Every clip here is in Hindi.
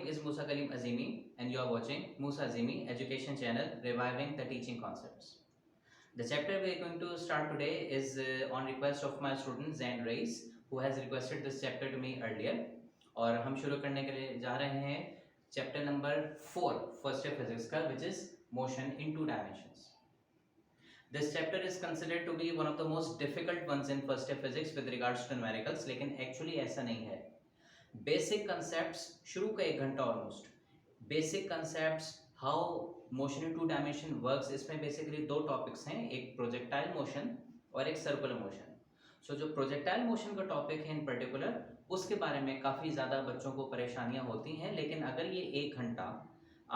is Musa Kalim Azimi and you are watching Musa Azimi Education Channel Reviving the Teaching Concepts. The chapter we are going to start today is on request of my student Zain Reis who has requested this chapter to me earlier. और हम शुरू करने के लिए जा रहे हैं chapter number 4 first year physics का which is motion in two dimensions. This chapter is considered to be one of the most difficult ones in first year physics with regards to numericals, लेकिन actually ऐसा नहीं है. बेसिक कंसेप्ट्स शुरू का 1 घंटा almost basic concepts how motion in two dimension works, इसमें बेसिकली 2 टॉपिक्स हैं, एक प्रोजेक्टाइल मोशन और एक सर्कुलर मोशन. सो जो प्रोजेक्टाइल मोशन का टॉपिक है इन पर्टिकुलर, उसके बारे में काफ़ी ज़्यादा बच्चों को परेशानियां होती हैं, लेकिन अगर ये 1 घंटा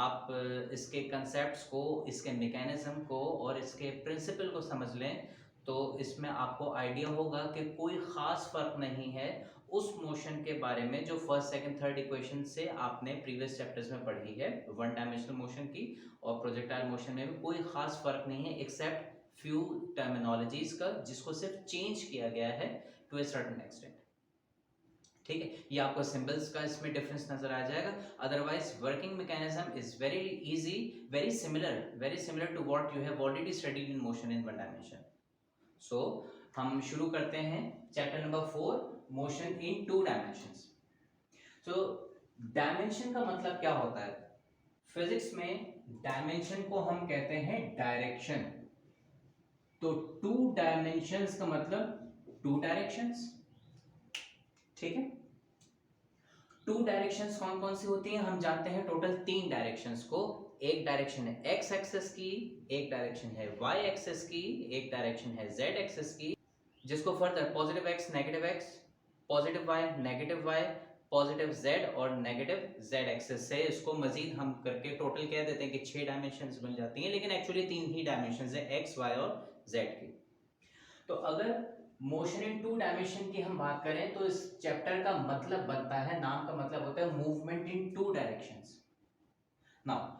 आप इसके कंसेप्ट्स को, इसके मैकेनिज्म को और इसके प्रिंसिपल को समझ लें तो इसमें आपको आइडिया होगा कि कोई ख़ास फ़र्क नहीं है उस मोशन के बारे में जो फर्स्ट सेकंड थर्ड इक्वेशन से आपने प्रीवियस चैप्टर्स में पढ़ी है, वन डायमेंशनल मोशन की और प्रोजेक्टाइल मोशन में भी कोई खास फर्क नहीं है एक्सेप्ट फ्यू टर्मिनोलॉजीज का, जिसको सिर्फ चेंज किया गया है टू ए सर्टेन एक्सटेंट. ठीक है, ये आपको सिंबल्स का इसमें डिफरेंस नजर आ जाएगा. Otherwise working mechanism is very easy, very similar to what you have already studied in motion in one dimension. So हम शुरू करते हैं chapter number 4 motion in two dimensions. So dimension का मतलब क्या होता है? फिजिक्स में डायमेंशन को हम कहते हैं डायरेक्शन. तो टू डायमेंशंस का मतलब 2 डायरेक्शंस. ठीक है, 2 डायरेक्शंस कौन कौन सी होती हैं? हम जानते हैं टोटल 3 डायरेक्शंस को. एक डायरेक्शन है एक्स एक्सिस की, एक डायरेक्शन है वाई एक्सिस की, एक डायरेक्शन है जेड एक्सिस की, जिसको further positive X negative X, positive Y negative Y, positive Z और नेगेटिव जेड एक्सिस से इसको मजीद हम करके टोटल कह देते हैं कि 6 डायमेंशंस बन जाती हैं, लेकिन एक्चुअली 3 ही डायमेंशंस है, एक्स वाई और जेड की. तो अगर मोशन इन टू डायमेंशन की हम बात करें तो इस चैप्टर का मतलब बनता है, नाम का मतलब होता है movement in two directions. Now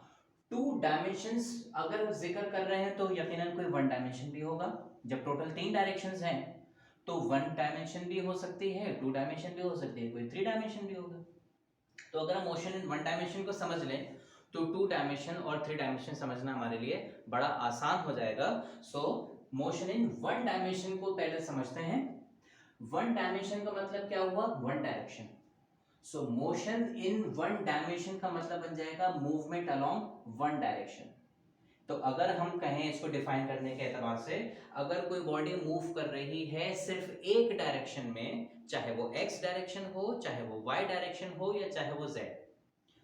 2 dimensions अगर जिक्र कर रहे हैं तो यकीनन कोई 1 डायमेंशन भी होगा. जब टोटल 3 डायरेक्शंस हैं तो 1 डायमेंशन भी हो सकती है, 2 डायमेंशन भी हो सकती है, कोई 3 डायमेंशन भी होगा. तो अगर हम मोशन इन 1 डायमेंशन को समझ लें तो 2 डायमेंशन और 3 डायमेंशन समझना हमारे लिए बड़ा आसान हो जाएगा. सो मोशन इन 1 डायमेंशन को पहले समझते हैं. 1 डायमेंशन का मतलब क्या हुआ? 1 direction. So motion in 1 dimension का मतलब बन जाएगा मूवमेंट अलोंग 1 डायरेक्शन. तो अगर हम कहें इसको डिफाइन करने के एतबार से, अगर कोई बॉडी मूव कर रही है सिर्फ एक डायरेक्शन में, चाहे वो एक्स डायरेक्शन हो, चाहे वो वाई डायरेक्शन हो या चाहे वो जेड,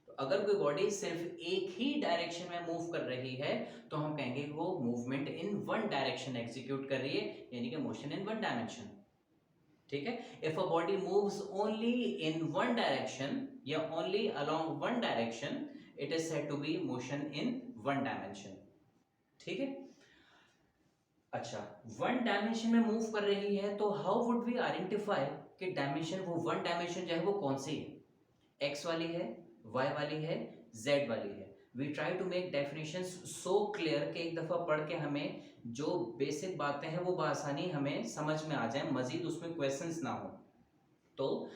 तो अगर कोई बॉडी सिर्फ एक ही डायरेक्शन में मूव कर रही है तो हम कहेंगे वो मूवमेंट इन 1 डायरेक्शन एग्जीक्यूट कर रही है, यानी कि मोशन इन 1 डायमेंशन. ठीक है, if a body moves only in 1 direction या only along 1 direction, it is said to be motion in 1 dimension. ठीक है, अच्छा 1 डायमेंशन में मूव कर रही है तो हाउ वुड वी आइडेंटिफाई कि डायमेंशन, वो 1 डायमेंशन जो है वो कौन सी है? एक्स वाली है, वाई वाली है, जेड वाली है. We try to make definitions so clear कि एक दफा पढ़ के हमें जो बेसिक बातें हैं वो बआसानी हमें समझ में आ जाए, मजीद उसमें क्वेश्चंस ना हो. तो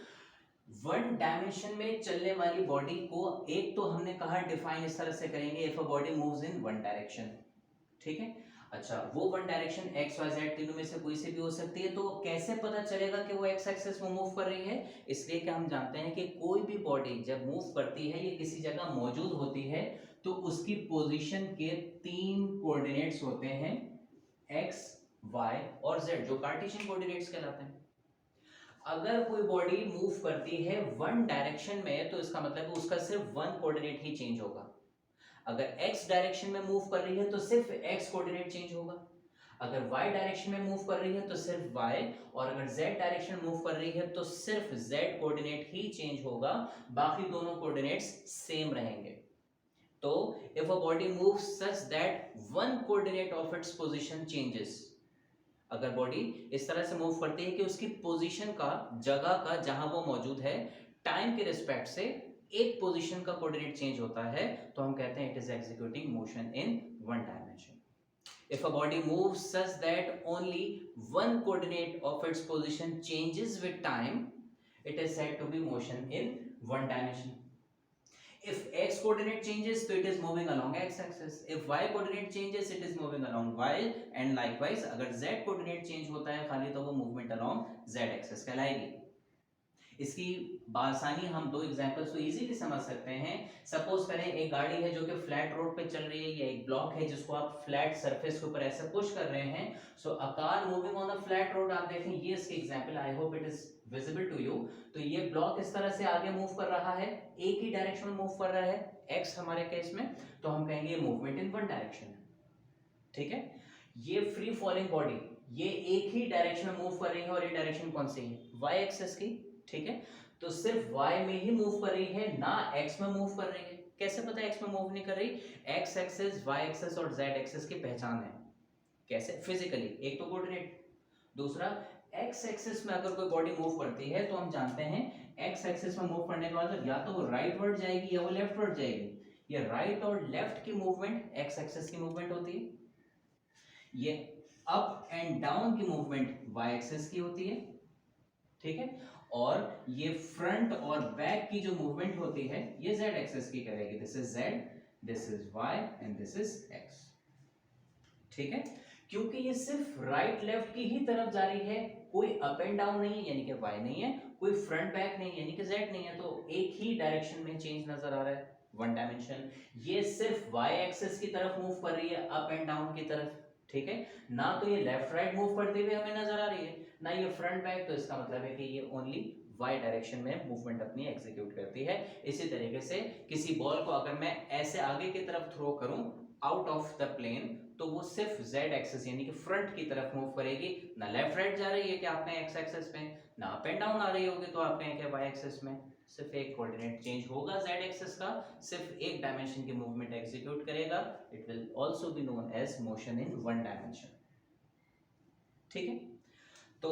1 डायमेंशन में चलने वाली बॉडी को एक तो हमने कहा डिफाइन इस तरह से करेंगे, if a body moves in 1 direction. ठीक है, अच्छा वो 1 डायरेक्शन एक्स वाई जेड तीनों में से कोई से भी हो सकती है. तो कैसे पता चलेगा कि वो एक्स एक्सिस में मूव कर रही है? इसलिए कि हम जानते हैं कि कोई भी बॉडी जब मूव करती है ये किसी जगह मौजूद होती है तो उसकी पोजीशन के 3 कोऑर्डिनेट्स होते हैं, एक्स वाई और जेड, जो कार्टेशियन कोऑर्डिनेट्स कहलाते हैं. अगर कोई बॉडी मूव करती है 1 डायरेक्शन में तो इसका मतलब उसका सिर्फ 1 कोऑर्डिनेट ही चेंज होगा. अगर x डायरेक्शन में मूव कर रही है तो सिर्फ x कोऑर्डिनेट चेंज होगा. अगर y डायरेक्शन में मूव कर रही है तो सिर्फ y, और अगर z डायरेक्शन में मूव कर रही है तो सिर्फ z कोऑर्डिनेट ही चेंज होगा, बाकी दोनों कोऑर्डिनेट्स सेम रहेंगे. तो if a body moves such that 1 coordinate of its position changes, अगर बॉडी इस तरह से मूव करती है कि उसकी पोजीशन का, जगह का जहां वो मौजूद है, टाइम के रिस्पेक्ट से एक पोजीशन का कोऑर्डिनेट चेंज होता है, तो हम कहते हैं it is executing motion in 1 dimension. If a body moves such that only 1 coordinate of its position changes with time, it is said to be motion in 1 dimension. If x coordinate changes, so it is moving along x axis. If y coordinate changes, it is moving along y, and likewise अगर z coordinate change होता है खाली तो वो movement along z axis कहलाएगी. इसकी आसानी हम दो एग्जांपल्स तो इजीली समझ सकते हैं. सपोज करें एक गाड़ी है जो कि फ्लैट रोड पे चल रही है, या एक ब्लॉक है जिसको आप फ्लैट सरफेस के ऊपर ऐसे पुश कर रहे हैं. So a car moving on a flat road, आप देखें ये इसकी example, I hope it is visible to you. तो ये ब्लॉक इस तरह से आगे मूव कर रहा है, एक ही डायरेक्शन में मूव कर रहा है, एक्स हमारे केस में, तो हम कहेंगे मूवमेंट इन वन डायरेक्शन है. ठीक है. ये फ्री फॉलिंग बॉडी ये एक ही डायरेक्शन में मूव कर रही है, और ये डायरेक्शन कौन सी है, वाई एक्सिस की. ठीक है. तो सिर्फ y में ही मूव कर रही है, ना x में मूव कर रही है. कैसे पता x में मूव नहीं कर रही? x एक्सिस, y एक्सिस और z एक्सिस की पहचान है. कैसे? फिजिकली. एक तो कोऑर्डिनेट, दूसरा x एक्सिस में अगर कोई बॉडी मूव करती है तो हम जानते हैं x एक्सिस में मूव करने के बाद या तो वो राइट वर्ड जाएगी या वो लेफ्ट वर्ड जाएगी. ये राइट और लेफ्ट की मूवमेंट x एक्सिस की मूवमेंट होती है. ये अप एंड डाउन की मूवमेंट y एक्सिस की होती है. ठीक है. और ये फ्रंट और बैक की जो मूवमेंट होती है ये z एक्सिस की करेगी. This is z, this is y and this is x. ठीक है. क्योंकि ये सिर्फ राइट लेफ्ट की ही तरफ जा रही है, कोई अप एंड डाउन नहीं है यानी कि y नहीं है, कोई फ्रंट बैक नहीं यानी कि z नहीं है, तो एक ही डायरेक्शन में चेंज नजर आ रहा है, वन डायमेंशन. ये सिर्फ y एक्सिस की तरफ मूव कर रही है, अप एंड डाउन की तरफ. ठीक है. ना तो ये लेफ्ट राइट मूव करते हुए हमें नजर आ रही है, ना ये फ्रंट बैक. तो इसका मतलब है कि ये ओनली वाई डायरेक्शन में मूवमेंट अपनी एग्जीक्यूट करती है. इसी तरीके से किसी बॉल को अगर मैं ऐसे आगे की तरफ थ्रो करूं आउट ऑफ द प्लेन, तो वो सिर्फ z एक्सिस यानी कि फ्रंट की तरफ मूव करेगी, ना लेफ्ट राइट जा रही है कि आपने x एक्सिस पे, ना अप एंड डाउन आ रही होगी तो आप कहें कि y एक्सिस में. सिर्फ एक कोऑर्डिनेट चेंज होगा z एक्सिस का, सिर्फ एक डायमेंशन की मूवमेंट एग्जीक्यूट करेगा. It will also be known as motion in one dimension. ठीक है. तो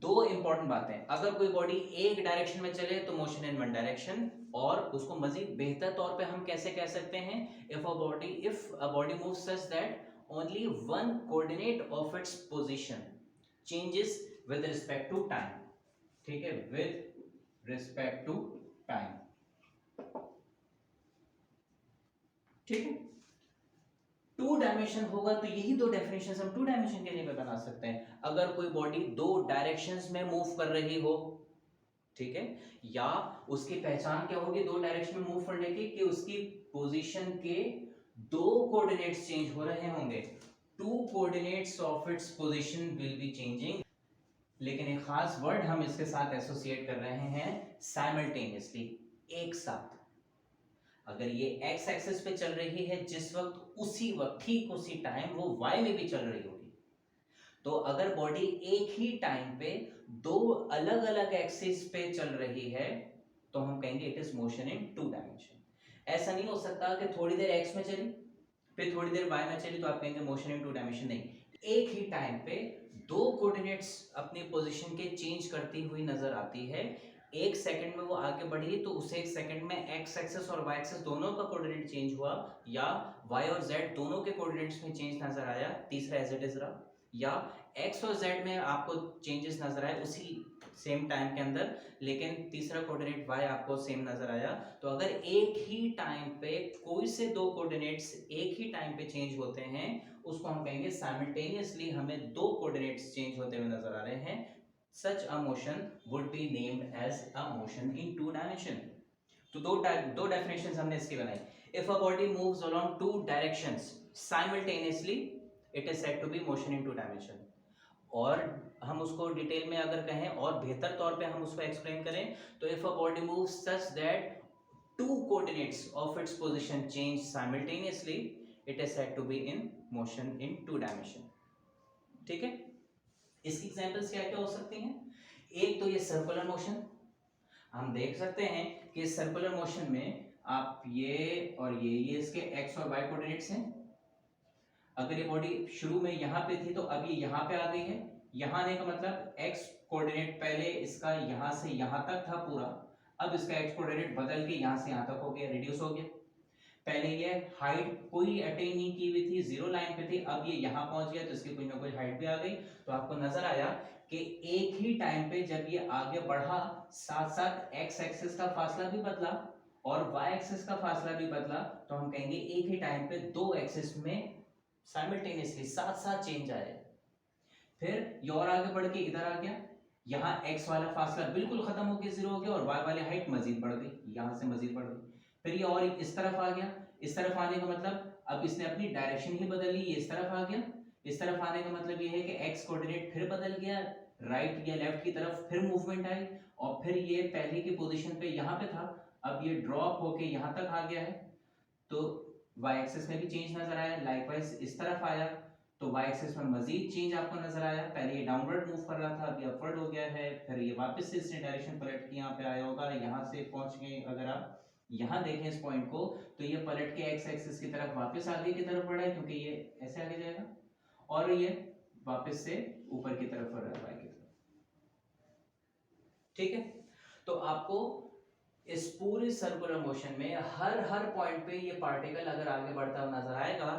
दो इंपॉर्टेंट बातें, अगर कोई बॉडी एक डायरेक्शन में चले तो मोशन इन वन डायरेक्शन, और उसको मजीद बेहतर तौर पे हम कैसे कह सकते हैं, if a body moves such that only one coordinate of its position changes with respect to time. ठीक है. With respect to time. ठीक है. टू डायमेंशन होगा तो यही दो डेफिनेशंस हम टू डायमेंशन के लिए बना सकते हैं. अगर कोई बॉडी दो डायरेक्शंस में मूव कर रही हो, ठीक है, या उसकी पहचान क्या होगी दो डायरेक्शन में मूव करने की, कि उसकी पोजीशन के दो कोऑर्डिनेट्स चेंज हो रहे होंगे. Two coordinates of its position will be changing. लेकिन एक खास वर्ड हम इसके साथ एसोसिएट कर रहे हैं, साइमल्टेनियसली, एक साथ. अगर ये x एक्सिस पे चल रही है जिस वक्त, उसी वक्त ठीक उसी टाइम वो y में भी चल रही होगी. तो अगर बॉडी एक ही टाइम पे दो अलग अलग एक्सिस पे चल रही है तो हम कहेंगे it is motion in two dimension. ऐसा नहीं हो सकता कि थोड़ी देर x में चली फिर थोड़ी देर y में चली तो आप कहेंगे मोशन इन टू डायमेंशन. नहीं, एक ही टाइम पे दो कोऑर्डिनेट्स अपनी पोजीशन के चेंज करती हुई नजर आती है. एक सेकंड में वो आगे बढ़ी तो उस एक सेकंड में एक्स एक्सिस और वाई एक्सिस दोनों का कोऑर्डिनेट चेंज हुआ, या वाई और जेड दोनों के कोऑर्डिनेट्स में चेंज नजर आया, तीसरा एज इट इज रहा, या एक्स और जेड में आपको चेंजेस नजर आए उसी सेम टाइम के अंदर, लेकिन तीसरा कोऑर्डिनेट वाई आपको सेम नजर आया. तो अगर एक ही टाइम पे कोई से दो कोऑर्डिनेट्स एक ही टाइम पे चेंज होते हैं उसको हम कहेंगे साइमल्टेनियसली हमें दो कोऑर्डिनेट्स चेंज होते हुए नजर आ रहे हैं. Such a motion would be named as a motion in two dimension. तो दो definitions हमने इसकी बनाई. If a body moves along two directions simultaneously, it is said to be motion in two dimension. और हम उसको डिटेल में अगर कहें और बेहतर तौर पे हम उसको एक्सप्लेन करें तो if a body moves such that two coordinates of its position change simultaneously, it is said to be in motion in two dimension. ठीक है. इसकी एग्जांपल्स क्या क्या हो सकती हैं. एक तो ये सर्कुलर मोशन, हम देख सकते हैं कि सर्कुलर मोशन में आप ये और ये इसके एक्स और वाई कोऑर्डिनेट्स हैं. अगर ये बॉडी शुरू में यहाँ पे थी तो अब ये यहाँ पे आ गई है. यहाँ आने का मतलब एक्स कोऑर्डिनेट पहले इसका यहाँ से यहाँ तक था पूरा, अब इसका एक्स कोऑर्डिनेट बदल के यहाँ से यहाँ तक हो गया, रिड्यूस हो गया. पहले ये हाइट कोई अटेन नहीं की हुई थी, जीरो लाइन पे थी, अब ये यहाँ पहुंच गया तो इसकी कोई ना कोई हाइट भी आ गई. तो आपको नजर आया कि एक ही टाइम पे जब ये आगे बढ़ा साथ साथ एक्स एक्सिस का फासला भी बदला और y एक्सिस का फासला भी बदला, तो हम कहेंगे एक ही टाइम पे दो एक्सिस में साइमल्टेनियसली साथ साथ चेंज आए। फिर ये और आगे बढ़ के इधर आ गया, यहाँ x वाला फासला बिल्कुल खत्म होकर 0 हो गया और y वाली हाइट मजीद बढ़ गई, यहाँ से मजीद बढ़ गई। फिर ये और इस तरफ आ गया, इस तरफ आने का मतलब अब इसने अपनी डायरेक्शन ही बदल ली, ये इस तरफ आ गया। इस तरफ आने का मतलब ये है कि x कोऑर्डिनेट फिर बदल गया, राइट या लेफ्ट की तरफ फिर मूवमेंट आई, और फिर ये पहले की पोजीशन पे यहाँ पे था, अब ये ड्रॉप होके यहाँ तक आ गया है। तो y एक्सिस में भी चेंज नजर आया, लाइकवाइज इस तरफ आया तो y एक्सिस में मजीद चेंज आपको नजर आया। पहले ये डाउनवर्ड मूव कर रहा था, अभी अपवर्ड हो गया है, फिर ये वापस से इसने डायरेक्शन पलट के यहाँ पे आया होगा, यहाँ से पहुंच गए। अगर आप यहाँ देखें इस पॉइंट को तो ये पलट के x एक्सिस की तरफ वापस आगे की तरफ बढ़ा है, क्योंकि ये ऐसे आगे जाएगा, और ये वापस से ऊपर की तरफ बढ़ रहा है y की तरफ। ठीक है, तो आपको इस पूरे सर्कुलर मोशन में हर पॉइंट पे ये पार्टिकल अगर आगे बढ़ता हुआ नजर आएगा,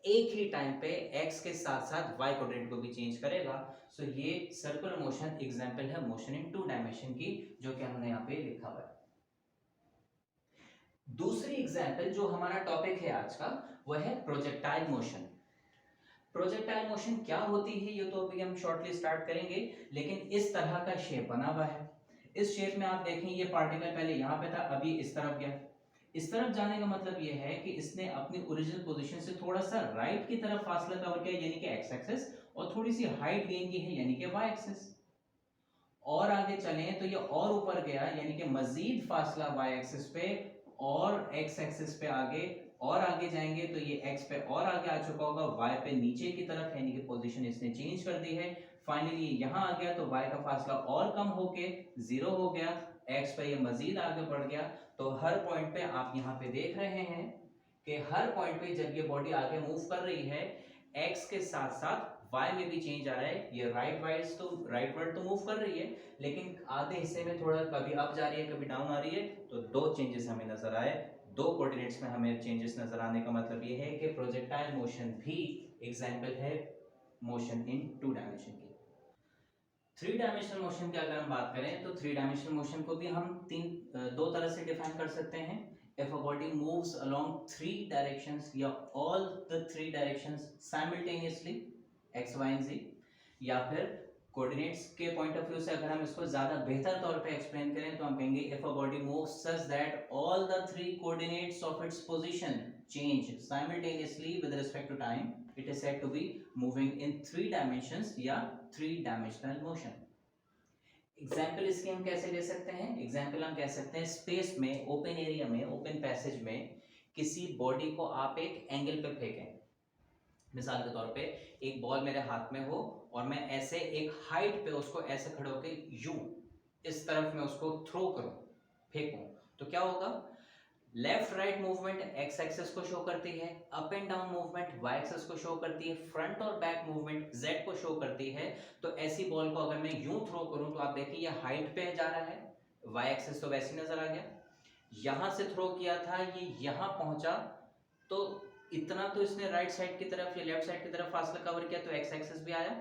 एक ही टाइम पे x के साथ साथ y कोऑर्डिनेट को भी चेंज करेगा। सो ये सर्कुलर मोशन एग्जांपल है मोशन इन 2 डायमेंशन की, जो कि हमने यहाँ पे लिखा हुआ है। दूसरी एग्जांपल जो हमारा टॉपिक है आज का, वह है प्रोजेक्टाइल मोशन। प्रोजेक्टाइल मोशन क्या होती है ये तो अभी हम शॉर्टली स्टार्ट करेंगे, लेकिन इस तरह का शेप बना हुआ है। इस शेप में आप देखें ये पार्टिकल पहले यहाँ पे था, अभी इस तरफ गया। इस तरफ जाने का मतलब ये है कि इसने अपनी ओरिजिनल पोजीशन से थोड़ा सा राइट की तरफ फासला कवर किया, यानी कि एक्स एक्सिस, और थोड़ी सी हाइट गेन की है, यानी कि वाई एक्सिस। और आगे चलें तो ये और ऊपर गया, यानी कि मजीद फासला वाई एक्सिस पे, और एक्स एक्सिस पे आगे, और आगे जाएंगे तो ये x पे और आगे आ चुका होगा, y पे नीचे की तरफ, यानी कि पोजीशन इसने चेंज कर दी है। फाइनली यहाँ आ गया तो y का फासला और कम होके 0 हो गया, x पे ये मजीद आगे बढ़ गया। तो हर पॉइंट पे आप यहाँ पे देख रहे हैं कि हर पॉइंट पे जब ये बॉडी आगे मूव कर रही है, x के साथ साथ y में भी चेंज आ रहा है। ये राइटवर्ड तो मूव कर रही है, लेकिन आधे हिस्से में थोड़ा कभी अप जा रही है, कभी डाउन आ रही है, तो दो चेंजेस हमें नजर आए। दो कोऑर्डिनेट्स में हमें चेंजेस नजर आने का मतलब ये है कि प्रोजेक्टाइल मोशन भी एग्जांपल है मोशन इन 2 डायमेंशन की। 3 डायमेंशनल मोशन की अगर हम बात करें तो 3 डायमेंशनल मोशन को भी हम दो तरह से डिफाइन कर सकते हैं। If a body moves along 3 directions या all the 3 directions simultaneously x y and z, या फिर कोऑर्डिनेट्स के पॉइंट ऑफ व्यू से अगर हम इसको ज्यादा बेहतर तौर पे एक्सप्लेन करें तो हम कहेंगे if a body moves such that all the 3 coordinates of its position change simultaneously with respect to time, it is said to be moving in 3 dimensions या 3 डायमेंशनल मोशन। एग्जाम्पल इसके हम कैसे ले सकते हैं? एग्जाम्पल हम कह सकते हैं स्पेस में, ओपन एरिया में, ओपन पैसेज में किसी बॉडी को आप एक एंगल पे फेंकें। मिसाल के तौर पे एक बॉल मेरे हाथ में हो और मैं ऐसे एक हाइट पे उसको ऐसे खड़े होके यूं इस तरफ में उसको थ्रो करूं, फेंकूं, तो क्या होगा? Left right movement X axis को शो करती है, up and down movement Y axis को शो करती है, फ्रंट और बैक मूवमेंट जेड को शो करती है। तो ऐसी बॉल को अगर मैं यूं थ्रो करूं तो आप देखिए ये हाइट पे जा रहा है, वाई एक्सिस तो वैसे नजर आ गया। यहां से थ्रो किया था, ये यहां पहुंचा, तो इतना तो इसने राइट साइड की तरफ या लेफ्ट साइड की तरफ फासला कवर किया, तो एक्स एक्सिस भी आया।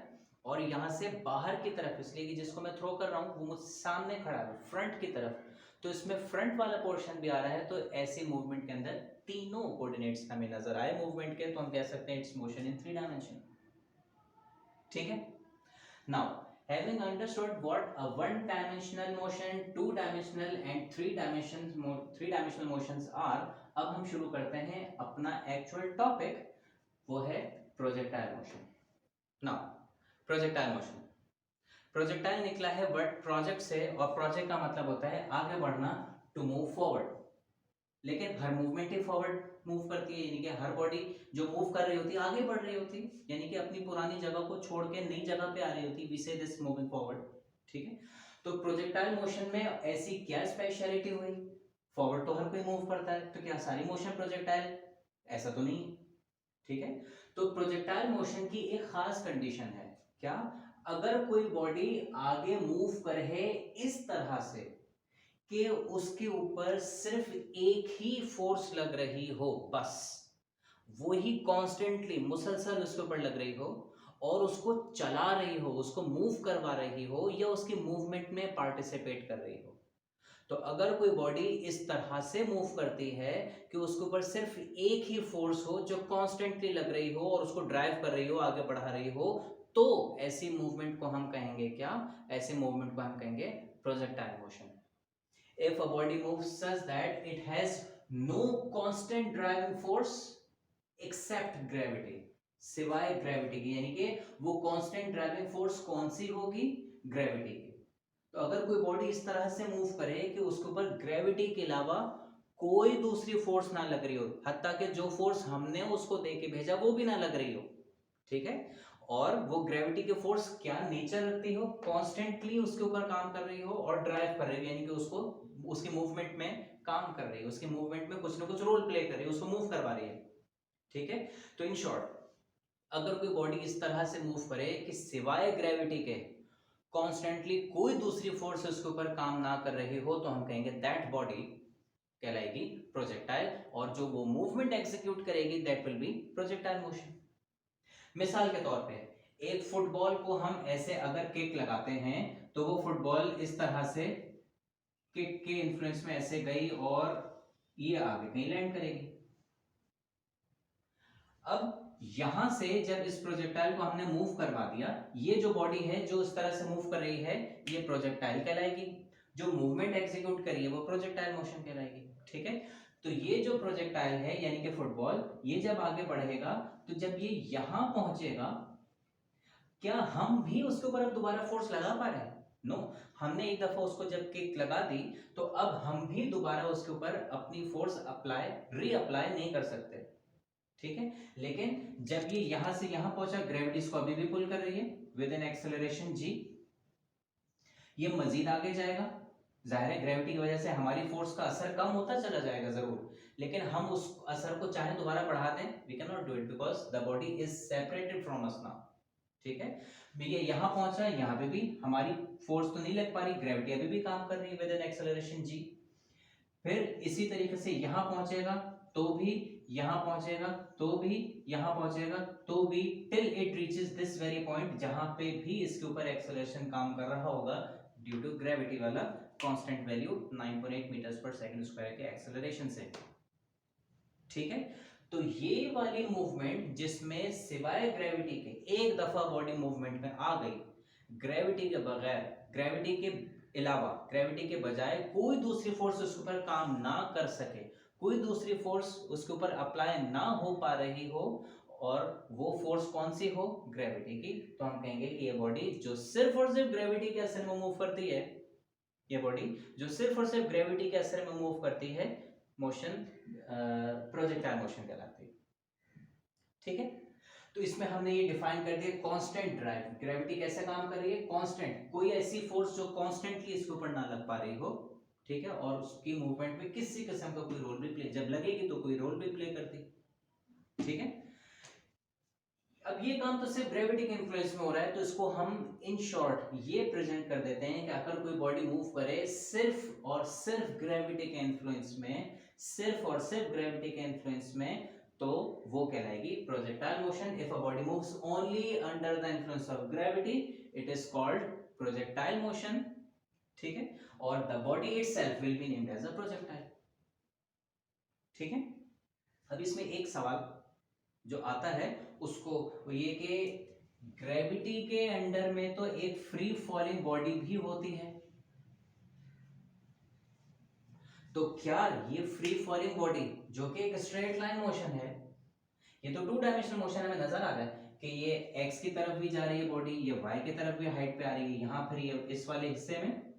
और यहाँ से बाहर की तरफ, इसलिए कि जिसको मैं थ्रो कर रहा हूँ वो मुझ सामने खड़ा है फ्रंट की तरफ, तो इसमें फ्रंट वाला पोर्शन भी आ रहा है। तो ऐसे मूवमेंट के अंदर तीनों कोऑर्डिनेट्स हमें नजर आए मूवमेंट के, तो हम कह सकते हैं इट्स मोशन इन 3 डायमेंशन। ठीक है, now having understood what a one dimensional motion, two dimensional and three dimensional motions are, अब हम शुरू करते हैं अपना एक्चुअल टॉपिक, वो है projectile motion. Now projectile motion, projectile निकला है वर्ड प्रोजेक्ट से, और प्रोजेक्ट का मतलब होता है आगे बढ़ना, टू मूव फॉरवर्ड। लेकिन हर मूवमेंट ही फॉरवर्ड मूव करती है, यानी कि हर बॉडी जो मूव कर रही होती है आगे बढ़ रही होती है, यानी कि अपनी पुरानी जगह को छोड़ के नई जगह पे आ रही होती है। वी से दिस मूविंग फॉरवर्ड। ठीक है, तो प्रोजेक्टाइल मोशन में ऐसी क्या स्पेशलिटी हुई? फॉरवर्ड तो हर कोई मूव करता है, तो क्या सारी मोशन प्रोजेक्टाइल? ऐसा तो नहीं। ठीक है, तो प्रोजेक्टाइल मोशन की एक खास कंडीशन है, क्या? अगर कोई बॉडी आगे मूव करे इस तरह से कि उसके ऊपर सिर्फ एक ही फोर्स लग रही हो, बस वो ही कॉन्स्टेंटली मुसलसल उसके ऊपर लग रही हो, और उसको चला रही हो, उसको मूव करवा रही हो, या उसकी मूवमेंट में पार्टिसिपेट कर रही हो, तो अगर कोई बॉडी इस तरह से मूव करती है कि उसके ऊपर सिर्फ एक ही फोर्स हो जो कॉन्स्टेंटली लग रही हो और उसको ड्राइव कर रही हो, आगे बढ़ा रही हो, तो ऐसी मूवमेंट को हम कहेंगे क्या? ऐसी मूवमेंट को हम कहेंगे projectile motion. If a body moves such that it has no constant driving force except gravity, सिवाय ग्रेविटी की, यानी कि वो कांस्टेंट ड्राइविंग फोर्स कौन सी होगी? ग्रेविटी की। तो अगर कोई बॉडी इस तरह से मूव करे कि उसके ऊपर ग्रेविटी के अलावा कोई दूसरी फोर्स ना लग रही हो, हत्ता कि जो फोर्स हमने उसको दे के भेजा वो भी ना लग रही हो, ठीक है, और वो ग्रेविटी के फोर्स क्या नेचर रखती हो? कॉन्स्टेंटली उसके ऊपर काम कर रही हो और ड्राइव कर रही हो, यानी कि उसको उसकी मूवमेंट में काम कर रही है, उसकी मूवमेंट में कुछ ना कुछ रोल प्ले कर रही है, उसको मूव करवा रही है, ठीक है। तो इन शॉर्ट, अगर कोई बॉडी इस तरह से मूव करे कि सिवाय ग्रेविटी के कॉन्स्टेंटली कोई दूसरी फोर्स उसके ऊपर काम ना कर रही हो, तो हम कहेंगे दैट बॉडी कहलाएगी प्रोजेक्टाइल, और जो वो मूवमेंट एग्जीक्यूट करेगी that will be projectile motion. मिसाल के तौर पे एक फुटबॉल को हम ऐसे अगर किक लगाते हैं तो वो फुटबॉल इस तरह से किक के इन्फ्लुएंस में ऐसे गई और ये आगे कहीं लैंड करेगी। अब यहां से जब इस प्रोजेक्टाइल को हमने मूव करवा दिया, ये जो बॉडी है जो इस तरह से मूव कर रही है ये प्रोजेक्टाइल कहलाएगी, जो मूवमेंट एग्जीक्यूट करी है वो प्रोजेक्टाइल मोशन कहलाएगी, ठीक है। तो ये जो प्रोजेक्टाइल है यानी कि फुटबॉल, ये जब आगे बढ़ेगा तो जब ये यहां पहुंचेगा, क्या हम भी उसके ऊपर अब दोबारा फोर्स लगा पा रहे हैं? नो, हमने एक दफा उसको जब किक लगा दी तो अब हम भी दोबारा उसके ऊपर अपनी फोर्स अप्लाई रीअप्लाई नहीं कर सकते, ठीक है। लेकिन जब ये यहां से यहां पहुंचा, ग्रेविटी इसको अभी भी पुल कर रही है विद एन एक्सेलरेशन g, ये मजीद आगे जाएगा, जाहिर है ग्रेविटी की वजह से हमारी फोर्स का असर कम होता चला जाएगा जरूर, लेकिन हम उस असर को चाहे दोबारा बढ़ा दें, we can not do it because the body is separated from us now, ठीक है। ये यहां पहुंचा, यहां पे भी हमारी फोर्स तो नहीं लग पा रही, ग्रेविटी अभी भी काम कर रही है विद एन एक्सेलरेशन g। फिर इसी तरीके से यहां पहुंचेगा तो भी, यहां पहुंचेगा तो भी, यहां पहुंचेगा तो भी, till it reaches this very point जहां पे भी इसके ऊपर एक्सेलरेशन काम कर रहा होगा ड्यू टू ग्रेविटी वाला कांस्टेंट वैल्यू 9.8 मीटर्स पर सेकंड स्क्वायर के एक्सेलरेशन से, ठीक है। तो ये वाली मूवमेंट जिसमें सिवाय ग्रेविटी के एक दफा बॉडी मूवमेंट में आ गई, ग्रेविटी के बगैर, ग्रेविटी के अलावा, ग्रेविटी के बजाय कोई दूसरी फोर्स उसके ऊपर काम ना कर सके, कोई दूसरी फोर्स उसके ऊपर अप्लाई ना हो पा रही हो, और वो फोर्स कौन सी हो? ग्रेविटी की, तो हम कहेंगे कि ये बॉडी जो सिर्फ और सिर्फ ग्रेविटी के असर में मूव करती है, ये बॉडी जो सिर्फ और सिर्फ ग्रेविटी के असर में मूव करती है, मोशन प्रोजेक्टाइल मोशन कहलाती है, ठीक है। तो इसमें हमने ये डिफाइन कर दिया कांस्टेंट ड्राइव, ग्रेविटी कैसे काम कर रही है? कांस्टेंट, कोई ऐसी फोर्स जो कांस्टेंटली इसके ऊपर ना लग पा रही हो, ठीक है, और उसकी मूवमेंट में किसी किस्म का कोई रोल भी प्ले, जब लगेगी तो कोई रोल भी प्ले करती, ठीक है। अब ये काम तो सिर्फ ग्रेविटी के इन्फ्लुएंस में हो रहा है, तो इसको हम इन शॉर्ट ये प्रेजेंट कर देते हैं कि अगर कोई बॉडी मूव करे सिर्फ और सिर्फ ग्रेविटी के इन्फ्लुएंस में, सिर्फ और सिर्फ ग्रेविटी के इन्फ्लुएंस में, तो वो कहलाएगी projectile motion. If a body moves only under the influence of gravity, it is called projectile motion, ठीक है, और the body itself will be named as a projectile, ठीक है। अब इसमें एक सवाल जो आता है उसको ये कि ग्रेविटी के अंडर में तो एक फ्री फॉलिंग बॉडी भी होती है, तो क्या ये फ्री फॉलिंग बॉडी जो कि एक स्ट्रेट लाइन मोशन है, ये तो टू डायमेंशनल मोशन हमें नजर आ रहा है कि ये एक्स की तरफ भी जा रही है बॉडी, ये वाई की तरफ भी हाइट पे आ रही है, यहां फिर ये इस वाले हिस्से में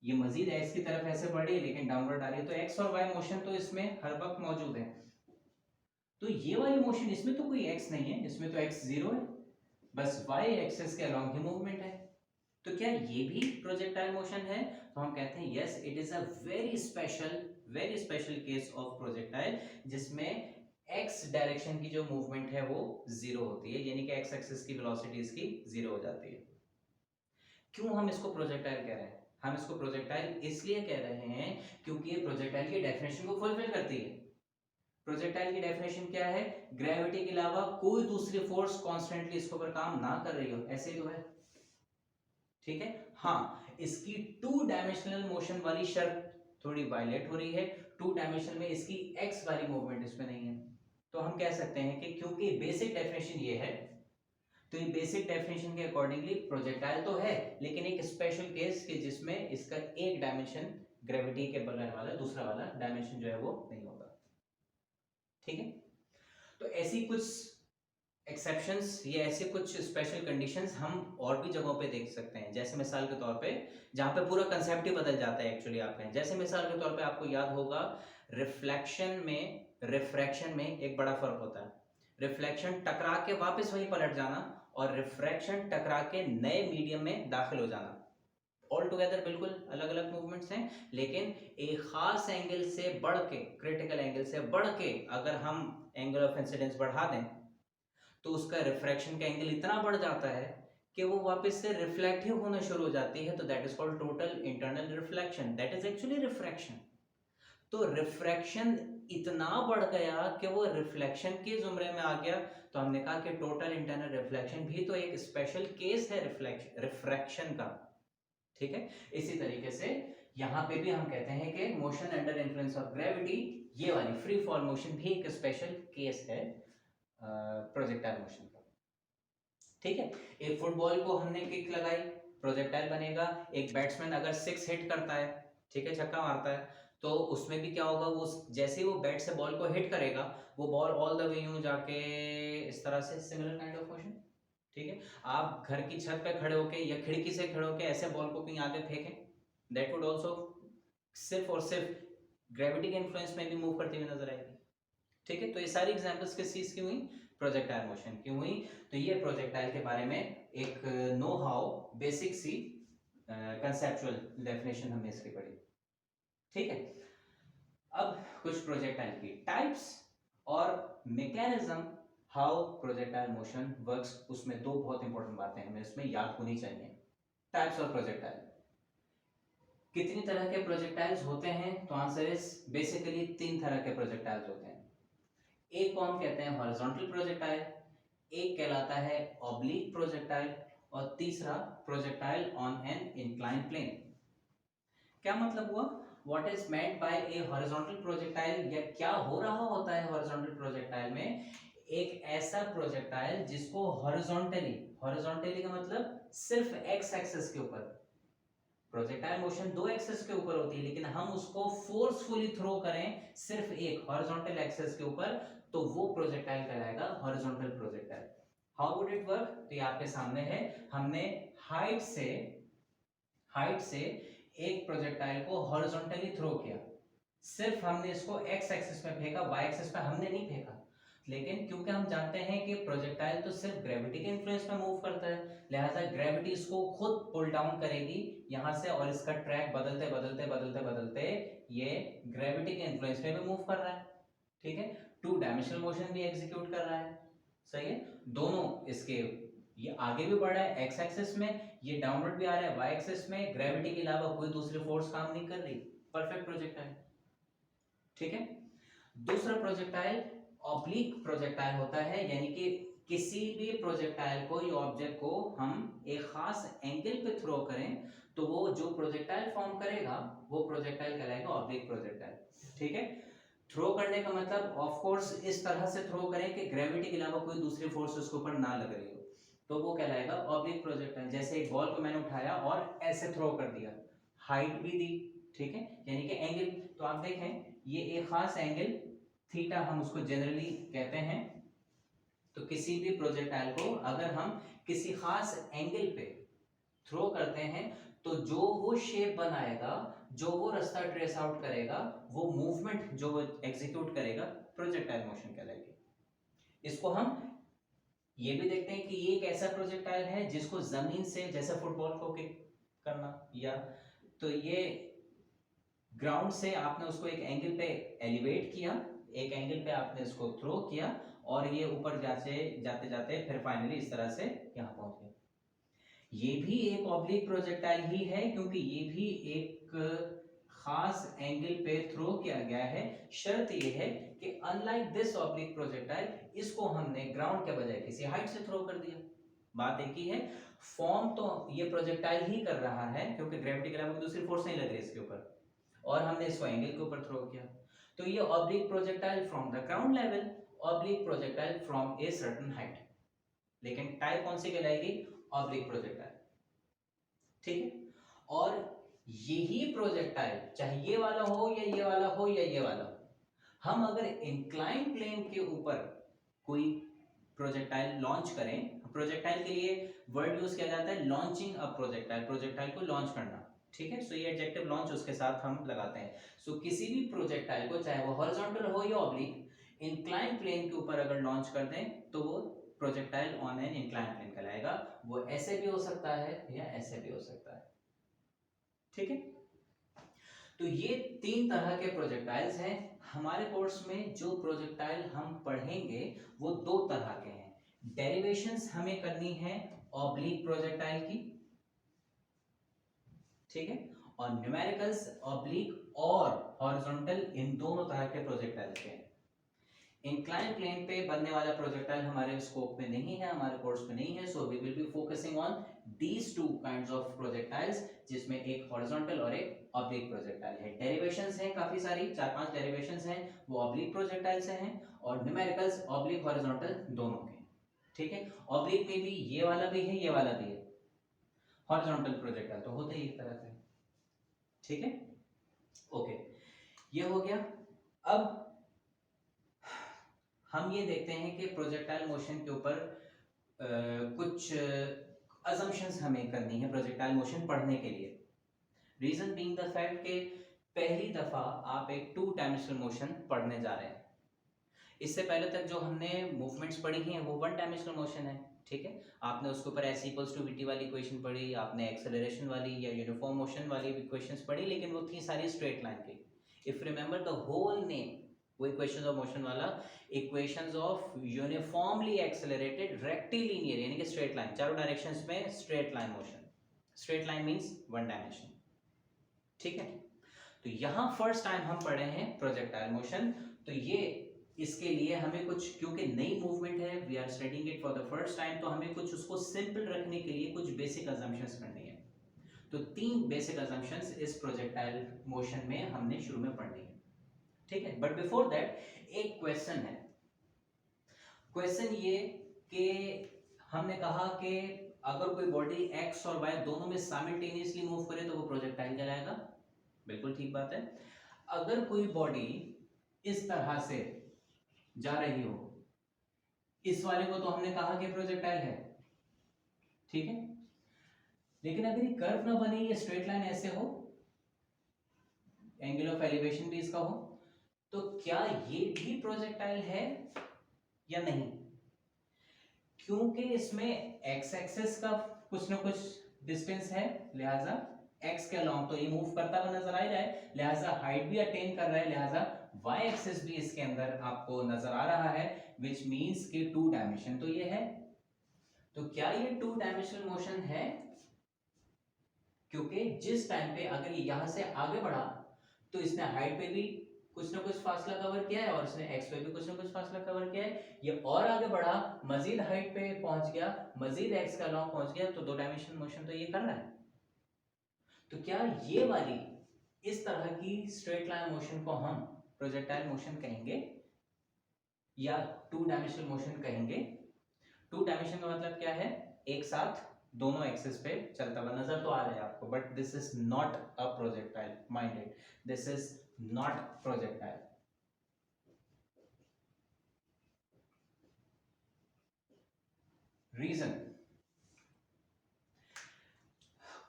ये मजीद एक्स की तरफ ऐसे बढ़ रही है लेकिन डाउनवर्ड आ रही है, तो एक्स और वाई मोशन तो इसमें हर वक्त मौजूद है। तो ये वाली मोशन, इसमें तो कोई एक्स नहीं है, इसमें तो एक्स जीरो है, बस वाई एक्सिस के अलोंग ही मूवमेंट है। तो क्या ये भी प्रोजेक्टाइल मोशन है? तो हम कहते हैं yes, it is a very special case of projectile, जिसमें एक्स डायरेक्शन की जो मूवमेंट है वो जीरो होती है, यानी कि एक्स एक्सिस की वेलोसिटी इसकी जीरो हो जाती है। क्यों हम इसको प्रोजेक्टाइल कह रहे हैं? हम इसको प्रोजेक्टाइल इसलिए कह रहे हैं क्योंकि ये प्रोजेक्टाइल की डेफिनेशन को फुलफिल करती है। प्रोजेक्टाइल की डेफिनेशन क्या है? ग्रेविटी के अलावा कोई दूसरी फोर्स कॉन्स्टेंटली इसके ऊपर काम ना कर रही हो, ऐसे ही तो है, ठीक है। हाँ, इसकी 2 डायमेंशनल मोशन वाली शर्त थोड़ी वायलेट हो रही है। 2 डायमेंशन में इसकी x वाली मूवमेंट इसमें नहीं है। तो हम कह सकते हैं कि क्योंकि बेसिक डेफिनेशन ये है, तो ये बेसिक डेफिनेशन के अकॉर्डिंगली प्रोजेक्टाइल तो है, लेकिन एक स्पेशल केस के जिसमें इसका एक डायमेंशन ग्रेविटी के बगैर वाला दूसरा वाला डायमेंशन जो है वो नहीं होगा। ठीक है। तो ऐसी कुछ एक्सेप्शंस या ऐसे कुछ स्पेशल कंडीशंस हम और भी जगहों पे देख सकते हैं। जैसे मिसाल के तौर पे जहां पे पूरा कंसेप्ट ही बदल जाता है एक्चुअली आप कहें, जैसे मिसाल के तौर पे आपको याद होगा रिफ्लेक्शन में रिफ्रैक्शन में एक बड़ा फर्क होता है। रिफ्लेक्शन टकरा के वापस वहीं पलट जाना और रिफ्रैक्शन टकरा के नए मीडियम में दाखिल हो जाना, ऑल टुगेदर बिल्कुल अलग अलग मूवमेंट्स हैं। लेकिन एक खास एंगल से बढ़ के, क्रिटिकल एंगल से बढ़ के अगर हम एंगल ऑफ इंसिडेंस बढ़ा दें तो उसका रिफ्रैक्शन का एंगल इतना बढ़ जाता है कि वो वापस से रिफ्लेक्ट ही होना शुरू हो जाती है। तो that is called total internal reflection, that is actually refraction. तो रिफ्रैक्शन इतना बढ़ गया कि वो रिफ्लेक्शन के जुमरे में आ गया। तो हमने कहा कि टोटल इंटरनल रिफ्लेक्शन भी तो एक स्पेशल केस है रिफ्रैक्शन का। ठीक है। इसी तरीके से यहां पे भी हम कहते हैं कि motion under influence of gravity, ये वाली फ्री फॉल मोशन भी एक स्पेशल केस है प्रोजेक्टाइल मोशन का। ठीक है। एक फुटबॉल को हमने किक लगाई, प्रोजेक्टाइल बनेगा। एक बैट्समैन अगर 6 हिट करता है, ठीक है, छक्का मारता है, तो उसमें भी क्या होगा, वो जैसे ही वो बैट से बॉल को हिट करेगा वो बॉल ऑल द वे यूं जाके इस तरह से, सिमिलर काइंड ऑफ मोशन। ठीक है। आप घर की छत पे खड़े होके या खिड़की से खड़े होके ऐसे बॉल को कहीं आगे फेंकें, दैट वुड आल्सो सिर्फ और सिर्फ ग्रेविटी के इन्फ्लुएंस में भी मूव करती हुई नजर आएगी। ठीक है। तो ये सारी एग्जांपल्स किस चीज की हुई, प्रोजेक्टाइल मोशन की हुई। तो ये प्रोजेक्टाइल के बारे में एक नो हाउ बेसिक सी कंसेप्चुअल डेफिनेशन हमने इसकी पढ़ी। ठीक है। अब कुछ प्रोजेक्टाइल की टाइप्स और mechanism, how projectile motion works, उसमें 2 बहुत इंपॉर्टेंट बातें हमें इसमें याद होनी चाहिए। टाइप्स ऑफ प्रोजेक्टाइल, कितनी तरह के प्रोजेक्टाइल्स होते हैं, तो आंसर इज बेसिकली 3 तरह के प्रोजेक्टाइल्स होते हैं। एक को हम कहते हैं हॉरिजॉन्टल प्रोजेक्टाइल, एक कहलाता है ऑब्लिक प्रोजेक्टाइल और तीसरा projectile on an incline plane. क्या मतलब हुआ, what is meant by a horizontal projectile, या क्या हो रहा होता है हॉरिजॉन्टल प्रोजेक्टाइल में, एक ऐसा प्रोजेक्टाइल जिसको हॉरिजॉन्टली, हॉरिजॉन्टली का मतलब सिर्फ एक्स एक्सिस के ऊपर, प्रोजेक्टाइल मोशन 2 एक्सिस के ऊपर होती है लेकिन हम उसको फोर्सफुली थ्रो करें सिर्फ एक हॉरिजॉन्टल एक्सिस के ऊपर, तो वो प्रोजेक्टाइल कहलाएगा horizontal projectile. How would it work, तो ये आपके सामने है। हमने हाइट से एक प्रोजेक्टाइल को हॉरिजॉन्टली थ्रो किया, सिर्फ हमने इसको एक्स एक्सिस में फेंका, वाई एक्सिस में हमने नहीं फेंका। लेकिन क्योंकि हम जानते हैं कि प्रोजेक्टाइल तो सिर्फ ग्रेविटी के इन्फ्लुएंस में मूव करता है, लिहाजा ग्रेविटी इसको खुद पुल डाउन करेगी यहां से, और इसका ट्रैक बदलते बदलते बदलते बदलते ये ग्रेविटी के इन्फ्लुएंस में भी मूव कर रहा है। ठीक है। 2 डायमेंशनल मोशन भी एग्जीक्यूट कर रहा है। सही है। दोनों इसके, ये आगे भी बढ़ रहा है एक्स एक्सिस में, ये डाउनवर्ड भी आ रहा है वाई एक्सिस में, ग्रेविटी के अलावा कोई दूसरी फोर्स काम नहीं कर रही, परफेक्ट प्रोजेक्टाइल। ठीक है। दूसरा प्रोजेक्टाइल ऑब्लिक प्रोजेक्टाइल होता है, यानी कि किसी भी प्रोजेक्टाइल को या ऑब्जेक्ट को हम एक खास एंगल पे थ्रो करें तो वो जो प्रोजेक्टाइल फॉर्म करेगा वो प्रोजेक्टाइल कहलाएगा ऑब्लिक प्रोजेक्टाइल। ठीक है। थ्रो करने का मतलब ऑफ कोर्स इस तरह से थ्रो करें कि ग्रेविटी के अलावा कोई दूसरी फोर्स उसके ऊपर ना लग रही हो, तो वो कहलाएगा ऑब्लिक प्रोजेक्टाइल। जैसे एक बॉल को मैंने उठाया और ऐसे थ्रो कर दिया, हाइट भी दी, ठीक है, यानी कि एंगल, तो आप देखें ये एक खास एंगल थीटा हम उसको जनरली कहते हैं। तो किसी भी प्रोजेक्टाइल को अगर हम किसी खास एंगल पे थ्रो करते हैं तो जो वो शेप बनाएगा, जो वो रास्ता ट्रेस आउट करेगा, वो मूवमेंट जो वो एग्जीक्यूट करेगा, प्रोजेक्टाइल मोशन कहलाएगी। इसको हम ये भी देखते हैं कि ये एक ऐसा प्रोजेक्टाइल है जिसको जमीन से, जैसे फुटबॉल को किक करना, या तो ये ग्राउंड से आपने उसको एक एंगल पे एलिवेट किया, एक एंगल पे आपने इसको थ्रो किया और ये ऊपर जाते जाते जाते फिर फाइनली इस तरह से यहाँ पहुंच गया। ये भी एक ऑब्लिक प्रोजेक्टाइल ही है क्योंकि ये भी एक खास एंगल पे थ्रो किया गया है। शर्त ये है कि अनलाइक दिस ऑब्लिक प्रोजेक्टाइल, इसको हमने ग्राउंड के बजाय किसी हाइट से थ्रो कर दिया, बात एक ही है, फॉर्म तो ये प्रोजेक्टाइल ही कर रहा है क्योंकि ग्रेविटी के अलावा दूसरी फोर्स नहीं लग रही इसके ऊपर, और हमने इसको एंगल के ऊपर थ्रो किया। तो ये oblique projectile from the ground level, oblique projectile from a certain height, लेकिन टाइप कौन सी कहलाएगी, ऑब्लिक प्रोजेक्टाइल, ठीक है। और यही प्रोजेक्टाइल चाहे ये वाला हो या ये वाला हो या ये वाला हो, हम अगर इंक्लाइन प्लेन के ऊपर कोई प्रोजेक्टाइल लॉन्च करें, प्रोजेक्टाइल के लिए वर्ड यूज किया जाता है लॉन्चिंग अ प्रोजेक्टाइल, प्रोजेक्टाइल को लॉन्च करना, ठीक है। सो ये एडजेक्टिव लॉन्च उसके साथ हम लगाते हैं। सो किसी भी प्रोजेक्टाइल को चाहे वो हॉरिजॉन्टल हो या ऑब्लिक, इंक्लाइन प्लेन के ऊपर अगर लॉन्च कर दें तो वो projectile on an incline plane कहलाएगा। वो ऐसे भी हो सकता है या ऐसे भी हो सकता है, ठीक है। तो ये तीन तरह के प्रोजेक्टाइल्स हैं। हमारे कोर्स में जो प्रोजेक्टाइल हम पढ़ेंगे वो दो तरह के हैं। डेरिवेशंस हमें करनी है ऑब्लिक प्रोजेक्टाइल की, ठीक है, और न्यूमेरिकल्स ऑब्लिक और हॉरिजॉन्टल इन दोनों तरह के प्रोजेक्टाइल के हैं। इंक्लाइन प्लेन पे बनने वाला प्रोजेक्टाइल हमारे स्कोप में नहीं है, हमारे कोर्स में नहीं है। So we will be focusing on these two kinds of projectiles, जिसमें एक हॉरिजॉन्टल और एक ऑब्लिक प्रोजेक्टाइल है। डेरिवेशंस हैं काफी सारी, 4-5 डेरिवेशंस हैं, वो ऑब्लिक प्रोजेक्टाइल से हैं, और न्यूमेरिकल्स ऑब्लिक हॉरिजॉन्टल दोनों के, ठीक है। ऑब्लिक में भी ये वाला भी है, ये वाला भी है, हॉरिजॉन्टल प्रोजेक्टाइल तो होते ही एक तरह से, ठीक है। ओके, ये हो गया। अब हम ये देखते हैं कि प्रोजेक्टाइल मोशन के ऊपर कुछ असम्पशंस हमें करनी है प्रोजेक्टाइल मोशन पढ़ने के लिए। रीजन बीइंग द फैक्ट कि पहली दफा आप एक 2 डायमेंशनल मोशन पढ़ने जा रहे हैं। इससे पहले तक जो हमने मूवमेंट्स पढ़ी हैं वो 1 डायमेंशनल मोशन है, ठीक है। आपने उसके ऊपर s = vt वाली इक्वेशन पढ़ी, आपने एक्सेलरेशन वाली या यूनिफॉर्म मोशन वाली इक्वेशंस पढ़ी, लेकिन वो थी सारी स्ट्रेट लाइन की। If remember the whole name, वो इक्वेशंस ऑफ मोशन वाला equations of uniformly accelerated rectilinear, यानी कि स्ट्रेट लाइन, चारों डायरेक्शंस में straight line motion. Straight line means 1 dimension, ठीक है। तो यहां फर्स्ट टाइम हम पढ़े हैं प्रोजेक्टाइल मोशन। तो ये इसके लिए हमें कुछ, क्योंकि नई मूवमेंट है, we are studying it for the first time, तो हमें कुछ उसको सिंपल रखने के लिए कुछ बेसिक असम्पशंस करनी है। तो 3 बेसिक असम्पशंस इस प्रोजेक्टाइल मोशन में हमने शुरू में पढ़नी है, ठीक है। बट बिफोर दैट एक क्वेश्चन है। क्वेश्चन ये कि हमने कहा कि अगर कोई बॉडी एक्स और वाई दोनों में साइमल्टेनियसली मूव करे तो वो प्रोजेक्टाइल कहलाएगा। बिल्कुल ठीक बात है। अगर कोई बॉडी इस तरह से जा रही हो, इस वाले को तो हमने कहा कि प्रोजेक्टाइल है, ठीक है। लेकिन अगर ये कर्व ना बने, ये स्ट्रेट लाइन ऐसे हो, एंगल ऑफ एलिवेशन भी इसका हो, तो क्या ये भी प्रोजेक्टाइल है या नहीं? क्योंकि इसमें एक्स एक्सिस का कुछ ना कुछ डिस्टेंस है, लिहाजा एक्स के अलोंग तो ये मूव करता हुआ नजर आ रहा है, लिहाजा हाइट भी अटेन कर रहा है, लिहाजा y एक्सिस भी इसके अंदर आपको नजर आ रहा है, which means कि 2 डायमेंशन तो ये है। तो क्या ये 2 डायमेंशनल मोशन है? क्योंकि जिस टाइम पे अगर ये यहां से आगे बढ़ा तो इसने हाइट पे भी कुछ ना कुछ फासला कवर किया है, और इसने एक्स पे भी कुछ ना कुछ फासला कवर किया है। ये और आगे बढ़ा, मजीद हाइट पे पहुंच गया, मजीद एक्स के अलोंग पहुंच गया, तो 2 डायमेंशनल मोशन तो ये कर रहा है। तो क्या ये वाली इस तरह की स्ट्रेट लाइन मोशन को हम प्रोजेक्टाइल मोशन कहेंगे या 2 डायमेंशनल मोशन कहेंगे? 2 डायमेंशन का मतलब क्या है? एक साथ दोनों एक्सिस पे चलता हुआ नजर तो आ रहा है आपको, but this is not a projectile, mind it, this is not projectile. Reason,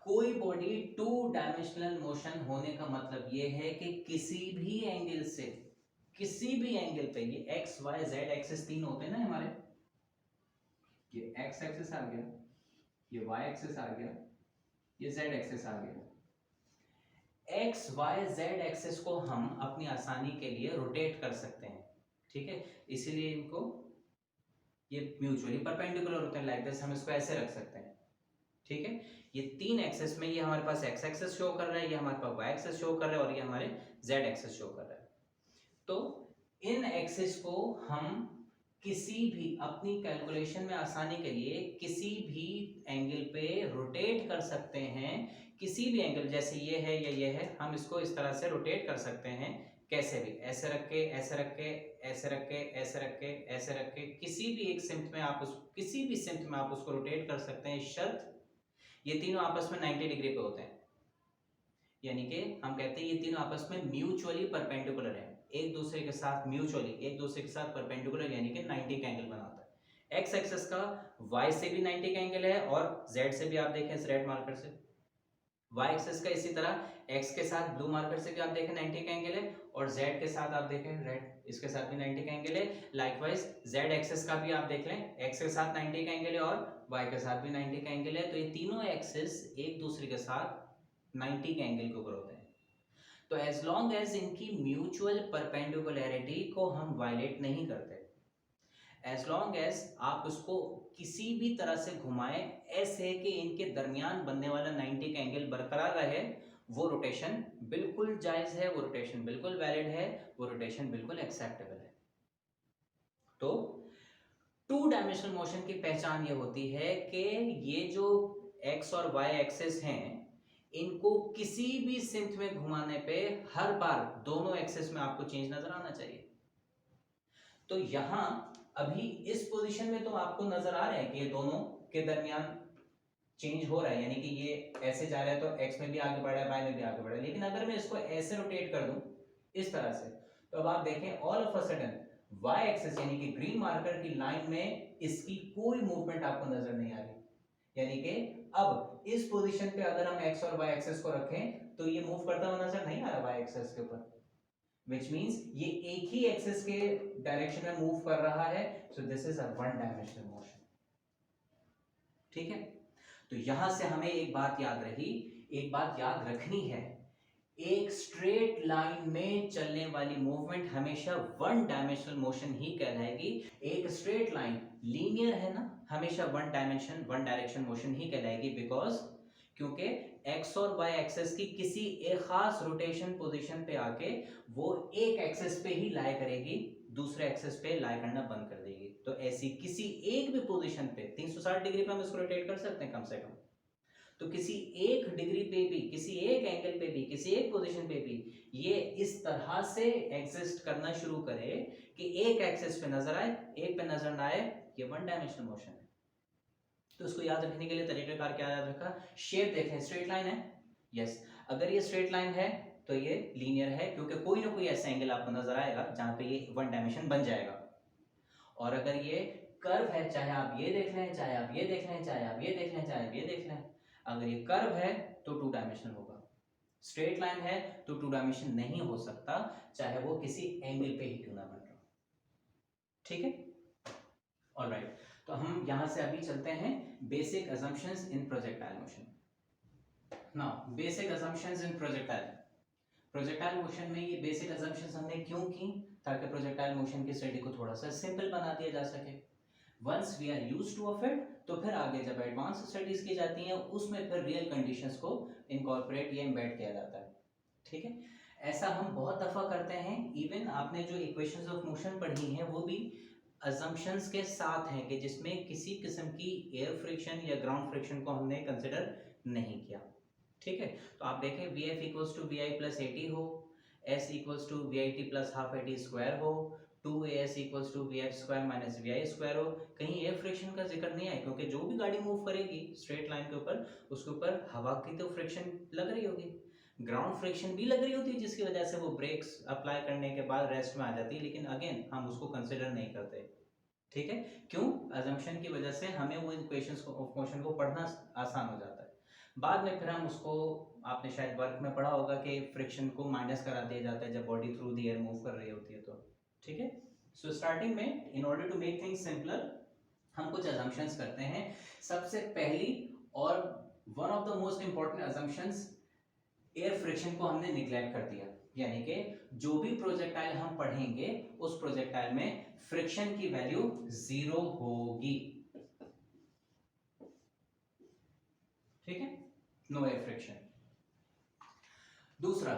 कोई बॉडी 2 डायमेंशनल मोशन होने का मतलब यह है कि किसी भी एंगल से, किसी भी एंगल पे, ये एक्स वाई जेड एक्सिस 3 होते हैं ना हमारे, ये एक्स एक्सिस आ गया, ये वाई एक्सिस आ गया, ये जेड एक्सिस आ गया। एक्स वाई जेड एक्सिस को हम अपनी आसानी के लिए रोटेट कर सकते हैं, ठीक है। इसीलिए इनको, ये म्यूचुअली परपेंडिकुलर होते हैं, लाइक दिस, हम इसको ऐसे रख सकते हैं, ठीक है। ये 3 एक्सिस में, ये हमारे पास एक्स एक्सिस शो कर रहा है, ये हमारे पास वाई एक्सिस शो कर रहा है, और ये हमारे जेड एक्सिस शो कर रहा है। तो इन एक्सिस को हम किसी भी अपनी कैलकुलेशन में आसानी के लिए किसी भी एंगल पे रोटेट कर सकते हैं। किसी भी एंगल, जैसे ये है या ये है, हम इसको इस तरह से रोटेट कर सकते हैं, कैसे भी, ऐसे रख के, ऐसे रख के, ऐसे रख के, ऐसे रख के, ऐसे रख के, किसी भी एक सिम्त में आप किसी भी सिम्त में आप उसको रोटेट कर सकते हैं, शर्त ये तीनों आपस में 90 डिग्री पे होते हैं। यानी कि हम कहते हैं ये तीनों आपस में म्यूचुअली परपेंडिकुलर है, एक दूसरे के साथ म्यूचुअली एक दूसरे के साथ परपेंडिकुलर, यानी कि 90 का एंगल बनाता है। एक्स एक्सिस का वाई से भी 90 का एंगल है और जेड से भी आप देखें इस रेड मार्कर से, वाई एक्सिस का इसी तरह एक्स के साथ ब्लू मार्कर से भी आप देखें 90 का एंगल है, और जेड के साथ आप देखें रेड, इसके साथ भी 90 का एंगल है। लाइकवाइज जेड एक्सिस का भी आप देख लें, एक्स के साथ 90 का एंगल है और वाई के साथ भी 90 का एंगल है। तो ये तीनों एक्सिस एक दूसरे के साथ 90 के एंगल के ऊपर होते हैं। तो एज लॉन्ग एज इनकी म्यूचुअल परपेंडिकुलरिटी को हम वायलेट नहीं करते, एज लॉन्ग एज आप उसको किसी भी तरह से घुमाएं ऐसे कि इनके दरमियान बनने वाला 90 का एंगल बरकरार रहे, वो रोटेशन बिल्कुल जायज है, वो रोटेशन बिल्कुल वैलिड है, वो रोटेशन बिल्कुल एक्सेप्टेबल है। तो टू डायमेंशनल मोशन की पहचान ये होती है कि ये जो एक्स और वाई एक्सिस हैं, इनको किसी भी सिम्त में घुमाने पे हर बार दोनों एक्सिस में आपको चेंज नजर आना चाहिए। तो यहां अभी इस पोजीशन में तो आपको नजर आ रहा है कि ये दोनों के दरमियान चेंज हो रहा है, यानी कि ये ऐसे जा रहा है तो एक्स में भी आगे बढ़ रहा है, वाई में भी आगे बढ़ रहा है। लेकिन अगर मैं इसको ऐसे रोटेट कर दूं इस तरह से, तो अब आप देखें all of a sudden Y axis यानी कि ग्रीन मार्कर की लाइन में इसकी कोई मूवमेंट आपको नजर नहीं आ रही। यानी कि अब इस पोजीशन पे अगर हम एक्स और वाई एक्सिस को रखें तो ये मूव करता हुआ नजर नहीं आ रहा वाई एक्सिस के ऊपर, which means ये एक ही एक्सिस के डायरेक्शन में मूव कर रहा है। सो this is a one dimensional motion. ठीक है, तो यहां से हमें एक बात याद रही, एक बात याद रखनी है, एक स्ट्रेट लाइन में चलने वाली मूवमेंट हमेशा वन डायमेंशनल मोशन ही कहलाएगी। एक स्ट्रेट लाइन लीनियर है ना, हमेशा one dimension one direction motion ही कहलाएगी, बिकॉज क्योंकि एक्स और वाई एक्सेस की किसी एक खास रोटेशन पोजीशन पे आके वो एक एक्सेस पे ही लाई करेगी, दूसरे एक्सेस पे लाई करना बंद कर देगी। तो ऐसी किसी एक भी पोजीशन पे 360 डिग्री पे हम इसको रोटेट कर सकते हैं कम से कम। तो किसी एक डिग्री पे भी, किसी एक एंगल पे भी, किसी एक पोजीशन पे भी ये इस तरह से एग्जिस्ट करना शुरू करे कि एक एक्सिस पे नजर आए, एक पे नजर ना आए, ये वन डायमेंशनल मोशन है। तो इसको याद रखने के लिए तरीकाकार क्या याद रखा, शेप देखें, स्ट्रेट लाइन है, यस, अगर ये स्ट्रेट लाइन है तो ये लीनियर है, क्योंकि कोई ना कोई ऐसा एंगल आपको नजर आएगा जहां पे ये वन डायमेंशन बन जाएगा। और अगर ये कर्व है, चाहे आप ये देख लें, चाहे आप ये देख लें, चाहे आप ये देख लें, चाहे आप ये देख लें, अगर ये कर्व है तो टू डायमेंशनल होगा, स्ट्रेट लाइन है तो टू डायमेंशन नहीं हो सकता, चाहे वो किसी एंगल पे ही क्यों ना बन रहा। ठीक है, ऑलराइट, तो हम यहां से अभी चलते हैं basic assumptions in projectile motion. Now basic assumptions in projectile motion में ये बेसिक असम्पशंस हमने क्यों की, ताकि प्रोजेक्टाइल मोशन की स्टडी को थोड़ा सा सिंपल बना दिया जा सके। Once we are used to of it, तो फिर आगे जब एडवांस स्टडीज की जाती हैं उसमें फिर रियल कंडीशंस को इनकॉर्पोरेट या एम्बेड किया जाता है। ठीक है, ऐसा हम बहुत दफा करते हैं, इवन आपने जो इक्वेशंस ऑफ मोशन पढ़ी हैं वो भी असम्पशंस के साथ हैं कि जिसमें किसी किस्म की एयर फ्रिक्शन या ग्राउंड फ्रिक्शन को हमने कंसिडर नहीं किया। ठीक है, तो आप देखें v f equals to v i plus a t हो, s equals to v i t plus half a t square हो, 2as equals to v f square minus v i square हो, कहीं एयर फ्रिक्शन का जिक्र नहीं है, क्योंकि जो भी गाड़ी मूव करेगी स्ट्रेट लाइन के ऊपर उसके ऊपर हवा की तो फ्रिक्शन लग रही होगी, ग्राउंड फ्रिक्शन भी लग रही होती है, जिसकी वजह से वो ब्रेक्स अप्लाई करने के बाद रेस्ट में आ जाती है, लेकिन अगेन हम उसको कंसिडर नहीं करते। ठीक है, क्यों, अजम्पशन की वजह से हमें वो इक्वेशंस को ऑफ मोशन को पढ़ना आसान हो जाता है। बाद में फिर हम उसको, आपने शायद वर्क में पढ़ा होगा कि फ्रिक्शन को माइनस करा दिया जाता है जब body through the air move कर रही होती है तो। ठीक है, सो स्टार्टिंग में in order to make things simpler हम कुछ अजम्पशंस करते हैं। सबसे पहली और one of the most important assumptions, air friction को हमने निग्लेक्ट कर दिया, यानी कि जो भी प्रोजेक्टाइल हम पढ़ेंगे उस प्रोजेक्टाइल में फ्रिक्शन की वैल्यू 0 होगी। ठीक है, नो एयर फ्रिक्शन। दूसरा,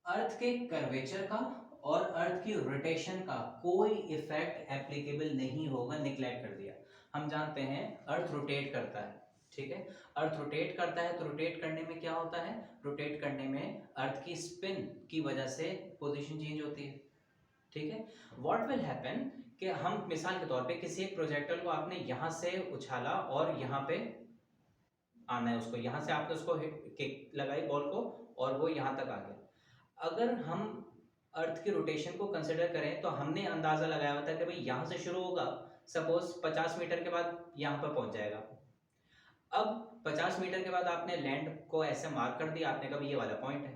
अर्थ के कर्वेचर का और अर्थ की रोटेशन का कोई इफेक्ट एप्लीकेबल नहीं होगा, निग्लेक्ट कर दिया। हम जानते हैं अर्थ रोटेट करता है, ठीक है, अर्थ रोटेट करता है, तो रोटेट करने में क्या होता है, रोटेट करने में अर्थ की स्पिन की वजह से पोजीशन चेंज होती है, ठीक है। व्हाट विल हैपन कि हम मिसाल के तौर पे किसी एक प्रोजेक्टर को आपने यहां से उछाला और यहां पे आना है उसको, यहां से आपने उसको किक लगाई बॉल को और वो यहां तक आ गया। अगर हम अर्थ की रोटेशन को कंसिडर करें तो हमने अंदाजा लगाया हुआ था कि भाई यहां से शुरू होगा, सपोज 50 मीटर के बाद यहां पर पहुंच जाएगा। अब 50 मीटर के बाद आपने लैंड को ऐसे मार्क कर दिया, आपने कहा ये वाला पॉइंट है,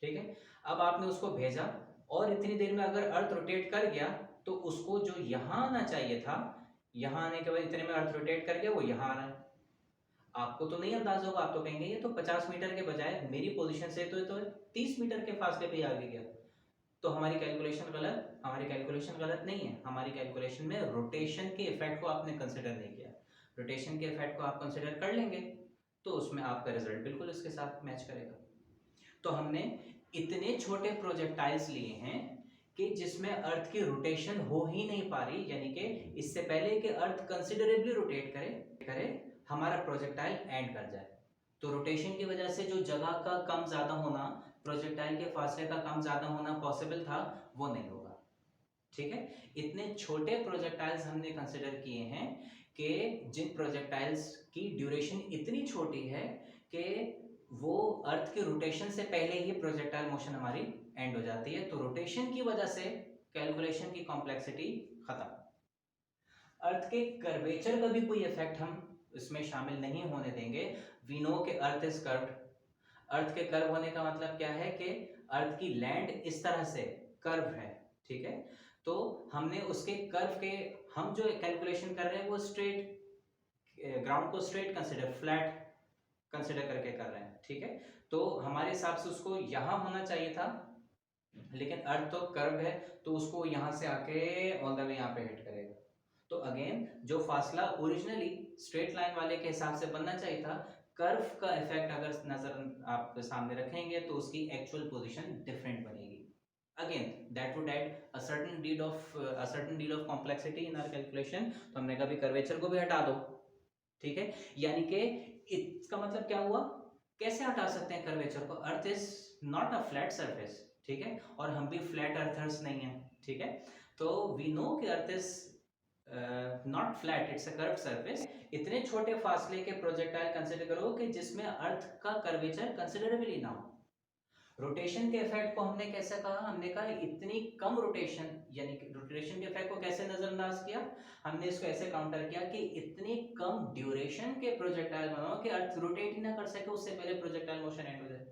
ठीक है। अब आपने उसको भेजा और इतनी देर में अगर अर्थ रोटेट कर गया तो उसको जो यहां आना चाहिए था, यहां आने के बाद इतने में अर्थ रोटेट कर गया, वो यहां आ रहा है। आपको तो नहीं अंदाजा होगा, आप तो कहेंगे ये तो 50 मीटर के बजाय मेरी पोजीशन से तो 30 मीटर के फासले पे आगे गया, तो हमारी कैलकुलेशन गलत। हमारी कैलकुलेशन गलत नहीं है, हमारी कैलकुलेशन में रोटेशन के इफेक्ट को आपने कंसिडर नहीं किया। रोटेशन के इफेक्ट को आप कंसिडर कर लेंगे तो उसमें आपका रिजल्ट बिल्कुल इसके साथ मैच करेगा। तो हमने इतने छोटे प्रोजेक्टाइल्स लिए हैं कि जिसमें अर्थ की रोटेशन हो ही नहीं पा रही, यानी कि इससे पहले कि अर्थ कंसिडरेबली रोटेट करे हमारा प्रोजेक्टाइल एंड कर जाए। तो रोटेशन की वजह से जो जगह का कम ज्यादा होना, प्रोजेक्टाइल के फासले का कम ज्यादा होना पॉसिबल था, वो नहीं होगा, ठीक है। इतने छोटे प्रोजेक्टाइल्स हमने कंसिडर किए हैं कि जिन प्रोजेक्टाइल्स की ड्यूरेशन इतनी छोटी है कि वो अर्थ के रोटेशन से पहले ही प्रोजेक्टाइल मोशन हमारी एंड हो जाती है। तो रोटेशन की वजह से कैलकुलेशन की कॉम्प्लेक्सिटी खत्म। अर्थ के कर्वेचर का भी कोई इफेक्ट हम इसमें शामिल नहीं होने देंगे। वी नो कि अर्थ इज कर्व्ड। अर्थ के कर्व होने का मतलब क्या है कि अर्थ की लैंड इस तरह से कर्व है, ठीक है। तो हमने उसके कर्व के, हम जो कैलकुलेशन कर रहे हैं वो स्ट्रेट, ग्राउंड को स्ट्रेट कंसिडर, फ्लैट कंसिडर करके कर रहे हैं, ठीक है। तो हमारे हिसाब से उसको यहां होना चाहिए था, लेकिन अर्थ तो कर्व है तो उसको यहां से आके ऑल द वे यहां पे हिट करेगा। तो अगेन जो फासला ओरिजिनली स्ट्रेट लाइन वाले के हिसाब से बनना चाहिए था, कर्व का इफेक्ट अगर नजर आप सामने रखेंगे तो उसकी एक्चुअल पोजीशन डिफरेंट बनेगी। Again that would add a certain deal of complexity in our calculation. तो हमने कहा कर्वेचर को भी हटा दो, ठीक है। यानी कि इसका मतलब क्या हुआ, कैसे हटा सकते हैं कर्वेचर को, earth is not a flat surface, ठीक है, और हम भी फ्लैट अर्थर्स नहीं है, ठीक है। तो वी नो कि earth is not flat, it's a curved surface. इतने छोटे फासले के प्रोजेक्टाइल कंसिडर करो कि जिसमें अर्थ का कर्वेचर कंसिडरेबली ना हो। रोटेशन के इफेक्ट को हमने कैसे कहा, हमने कहा इतनी कम रोटेशन, यानी कि रोटेशन के इफेक्ट को कैसे नजरअंदाज किया, हमने इसको ऐसे काउंटर किया कि इतनी कम ड्यूरेशन के प्रोजेक्टाइल बनाओ कि अर्थ रोटेट ही ना कर सके, उससे पहले प्रोजेक्टाइल मोशन एंड हो जाए।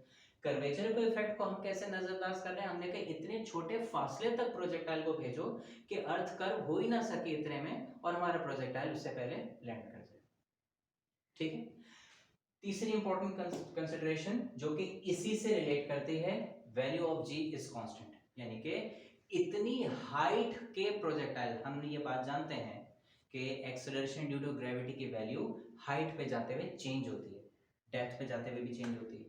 कर्वेचर के इफेक्ट को हम कैसे नजरअंदाज कर रहे हैं, हमने कहा इतने छोटे फासले तक प्रोजेक्टाइल को भेजो कि अर्थ कर्व हो ही ना सके इतने में और हमारा प्रोजेक्टाइल उससे पहले लैंड कर जाए, ठीक है। तीसरी इंपॉर्टेंट कंसिडरेशन जो कि इसी से रिलेट करती है, value of G is constant, यानी कि इतनी हाइट के प्रोजेक्टाइल, हम ये बात जानते हैं कि एक्सेलरेशन ड्यू टू ग्रेविटी की वैल्यू हाइट पे जाते हुए चेंज होती है, डेप्थ पे जाते हुए भी चेंज होती है,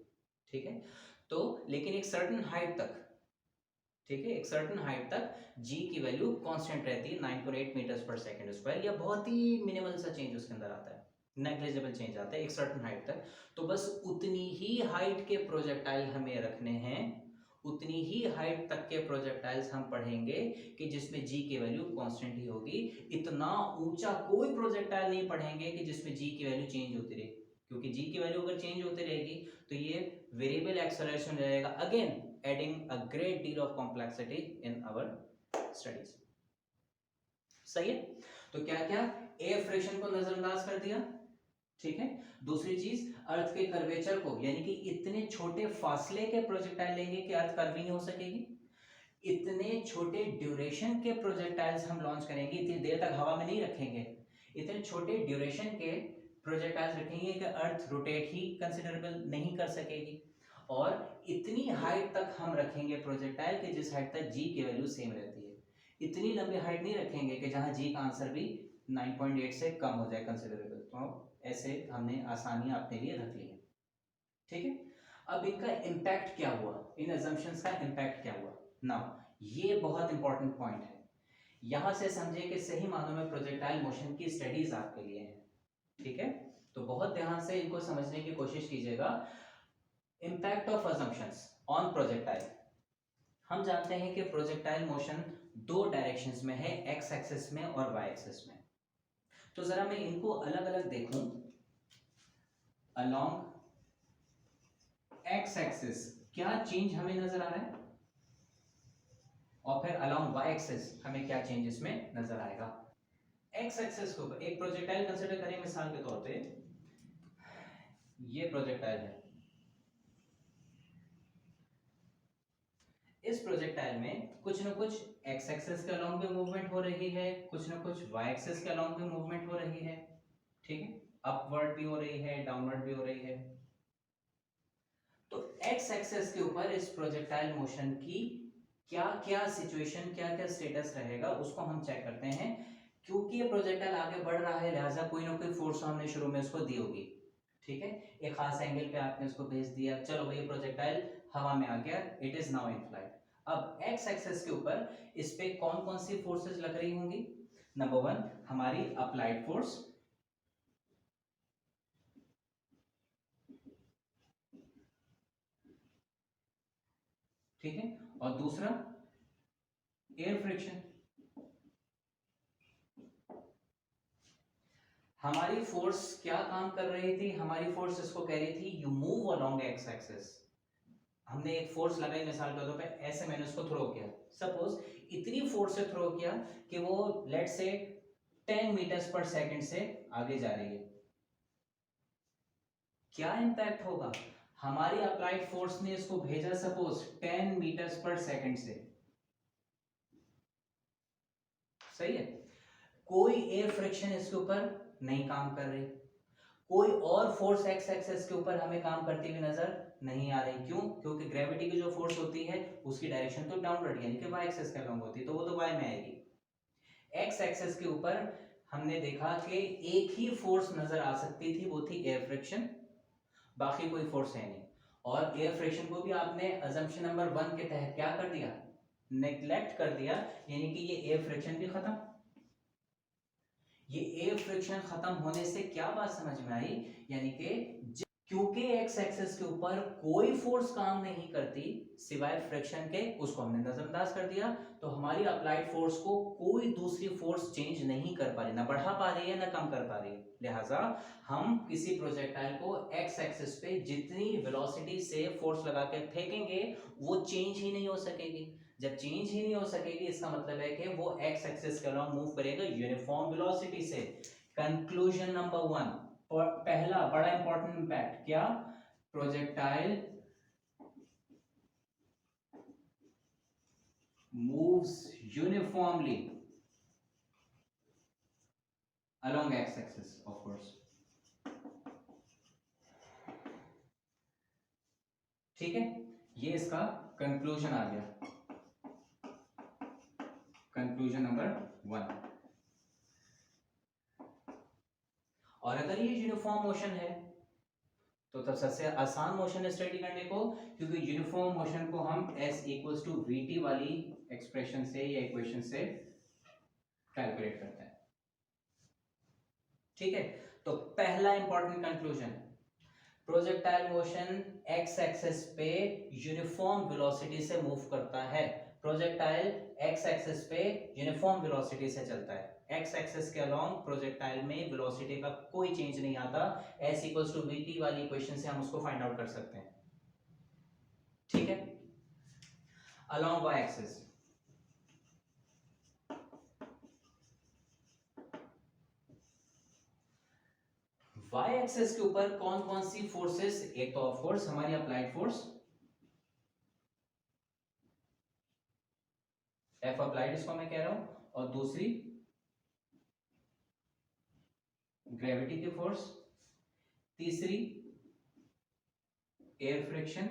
ठीक है। तो लेकिन एक सर्टेन हाइट तक, ठीक है, एक सर्टेन हाइट तक जी की वैल्यू कांस्टेंट रहती है 9.8 मीटर्स पर सेकंड स्क्वायर, या बहुत ही मिनिमल सा चेंज उसके अंदर आता है, नेग्लिजिबल चेंज आता है एक सर्टेन हाइट तक। तो बस उतनी ही हाइट के प्रोजेक्टाइल हमें रखने हैं, उतनी ही हाइट तक के प्रोजेक्टाइल्स हम पढ़ेंगे कि जिसमें जी की वैल्यू कांस्टेंट ही होगी। इतना ऊंचा कोई प्रोजेक्टाइल नहीं पढ़ेंगे कि जिसमें जी की वैल्यू चेंज होती रहे, क्योंकि जी की वैल्यू अगर चेंज होती रहेगी तो ये वेरिएबल एक्सेलरेशन रहेगा, again adding a great deal of complexity in our studies। सही है। तो क्या क्या, ए फ्रिक्शन को नजरअंदाज कर दिया, ठीक है। दूसरी चीज, अर्थ के कर्वेचर को, यानी कि इतने छोटे फासले के प्रोजेक्टाइल लेंगे कि अर्थ कर्व ही नहीं हो सकेगी। इतने छोटे ड्यूरेशन के प्रोजेक्टाइल्स हम लॉन्च करेंगे, इतनी देर तक हवा में नहीं रखेंगे, इतने छोटे ड्यूरेशन के प्रोजेक्टाइल्स रखेंगे कि अर्थ रोटेट ही कंसिडरेबल नहीं कर सकेगी। और इतनी हाइट तक हम रखेंगे प्रोजेक्टाइल कि जिस हाइट तक जी की वैल्यू सेम रहती है। इतनी लंबी हाइट नहीं रखेंगे कि जहां जी का आंसर भी 9.8 से कम हो जाए कंसिडरेबल। तो ऐसे हमने आसानियां अपने लिए रख ली है, ठीक है। अब इनका इम्पैक्ट क्या हुआ, इन अजम्पशंस का इम्पैक्ट क्या हुआ। नाउ ये बहुत इंपॉर्टेंट पॉइंट है, यहां से समझे कि सही मानों में प्रोजेक्टाइल मोशन की स्टडीज आपके लिए है। ठीक है, तो बहुत ध्यान से इनको समझने की कोशिश कीजिएगा। Impact of assumptions on projectile. हम जानते हैं कि प्रोजेक्टाइल मोशन दो डायरेक्शंस में है, एक्स एक्सिस में और वाई एक्सिस में। तो जरा मैं इनको अलग अलग देखूं। अलोंग एक्स एक्सिस क्या चेंज हमें नजर आ रहा है, और फिर अलोंग वाई एक्सिस हमें क्या चेंज इसमें नजर आएगा। एक्स एक्सिस के ऊपर एक प्रोजेक्टाइल कंसीडर करें मिसाल के तौर पे, ये प्रोजेक्टाइल है। इस प्रोजेक्टाइल में कुछ न कुछ एक्स एक्सिस के अलोंग भी मूवमेंट हो रही है, कुछ न कुछ वाई एक्सिस के अलोंग भी मूवमेंट हो रही है। ठीक है, अपवर्ड भी हो रही है, डाउनवर्ड भी हो रही है। तो एक्स एक्सिस के ऊपर इस प्रोजेक्टाइल मोशन की क्या क्या सिचुएशन, क्या क्या स्टेटस रहेगा, उसको हम चेक करते हैं। क्योंकि ये प्रोजेक्टाइल आगे बढ़ रहा है, लिहाजा कोई ना कोई फोर्स हमने शुरू में इसको दी होगी। ठीक है, एक खास एंगल पे आपने इसको भेज दिया, चलो भाई प्रोजेक्टाइल हवा में आ गया, it is now in flight. अब एक्स एक्सिस के ऊपर इस पे कौन कौन सी फोर्सेस लग रही होंगी। नंबर वन, हमारी अप्लाइड फोर्स। ठीक है, और दूसरा एयर फ्रिक्शन। हमारी फोर्स क्या काम कर रही थी, हमारी फोर्स इसको कह रही थी you move along X axis. हमने एक फोर्स लगाई मिसाल के तौर पे, ऐसे मैंने उसको थ्रो किया, सपोज इतनी फोर्स से थ्रो किया कि वो लेट से 10 मीटर्स पर सेकंड से आगे जा रही है। क्या इंपैक्ट होगा, हमारी अप्लाइड फोर्स ने इसको भेजा सपोज 10 मीटर्स पर सेकंड से, सही है। कोई एयर फ्रिक्शन इसके ऊपर नहीं काम कर रही, कोई और फोर्स एक्स एक्सिस के ऊपर हमें काम करती हुई नजर नहीं आ रही। क्यों, क्योंकि ग्रेविटी की जो फोर्स होती है उसकी डायरेक्शन तो डाउनवर्ड यानी कि वाई एक्सिस के अलॉन्ग होती है, तो वो तो वाई में आएगी। एक्स एक्सिस के ऊपर हमने देखा कि एक ही फोर्स नजर आ सकती थी, वो थी एयर फ्रिक्शन, बाकी कोई फोर्स है नहीं। और एयर फ्रिक्शन को भी आपने अजम्पशन नंबर 1 के तहत क्या कर दिया, नेग्लेक्ट कर दिया, यानी कि ये एयर फ्रिक्शन भी खत्म। ये एयर फ्रिक्शन खत्म होने से क्या बात समझ में आई, यानी कि क्योंकि एक्स एक्सिस के ऊपर कोई फोर्स काम नहीं करती सिवाय फ्रिक्शन के, उसको हमने नजरअंदाज कर दिया, तो हमारी अप्लाइड फोर्स को कोई दूसरी फोर्स चेंज नहीं कर पा रही, ना बढ़ा पा रही है ना कम कर पा रही है। लिहाजा हम किसी प्रोजेक्टाइल को एक्स एक्सिस पे जितनी वेलोसिटी से फोर्स लगा के फेंकेंगे वो चेंज ही नहीं हो सकेगी। जब चेंज ही नहीं हो सकेगी, इसका मतलब है कि वो एक्स एक्सिस के अलॉन्ग मूव करेगा यूनिफॉर्म वेलोसिटी से। कंक्लूजन नंबर 1, पहला बड़ा इंपॉर्टेंट इंपैक्ट क्या, projectile moves uniformly along x axis of course। ठीक है, ये इसका कंक्लूजन आ गया, कंक्लूजन नंबर 1। और अगर ये यूनिफॉर्म मोशन है तो तब सबसे आसान मोशन है स्टडी करने को, क्योंकि यूनिफॉर्म मोशन को हम s इक्वल्स टू vt वाली एक्सप्रेशन से या इक्वेशन से कैलकुलेट करते हैं। ठीक है, तो पहला important conclusion, projectile motion x axis पे यूनिफॉर्म वेलोसिटी से मूव करता है। प्रोजेक्टाइल एक्स एक्सिस पे यूनिफॉर्म वेलोसिटी से चलता है, एक्स एक्सिस के अलोंग प्रोजेक्टाइल में वेलोसिटी का कोई चेंज नहीं आता। s इक्वल्स टू vt वाली इक्वेशन से हम उसको फाइंड आउट कर सकते हैं। ठीक है, along y axis, y axis के ऊपर कौन कौन सी फोर्सेस, एक तो ऑफ कोर्स हमारी अप्लाइड फोर्स F अप्लाइड इसको मैं कह रहा हूं, और दूसरी ग्रेविटी की फोर्स, तीसरी एयर फ्रिक्शन।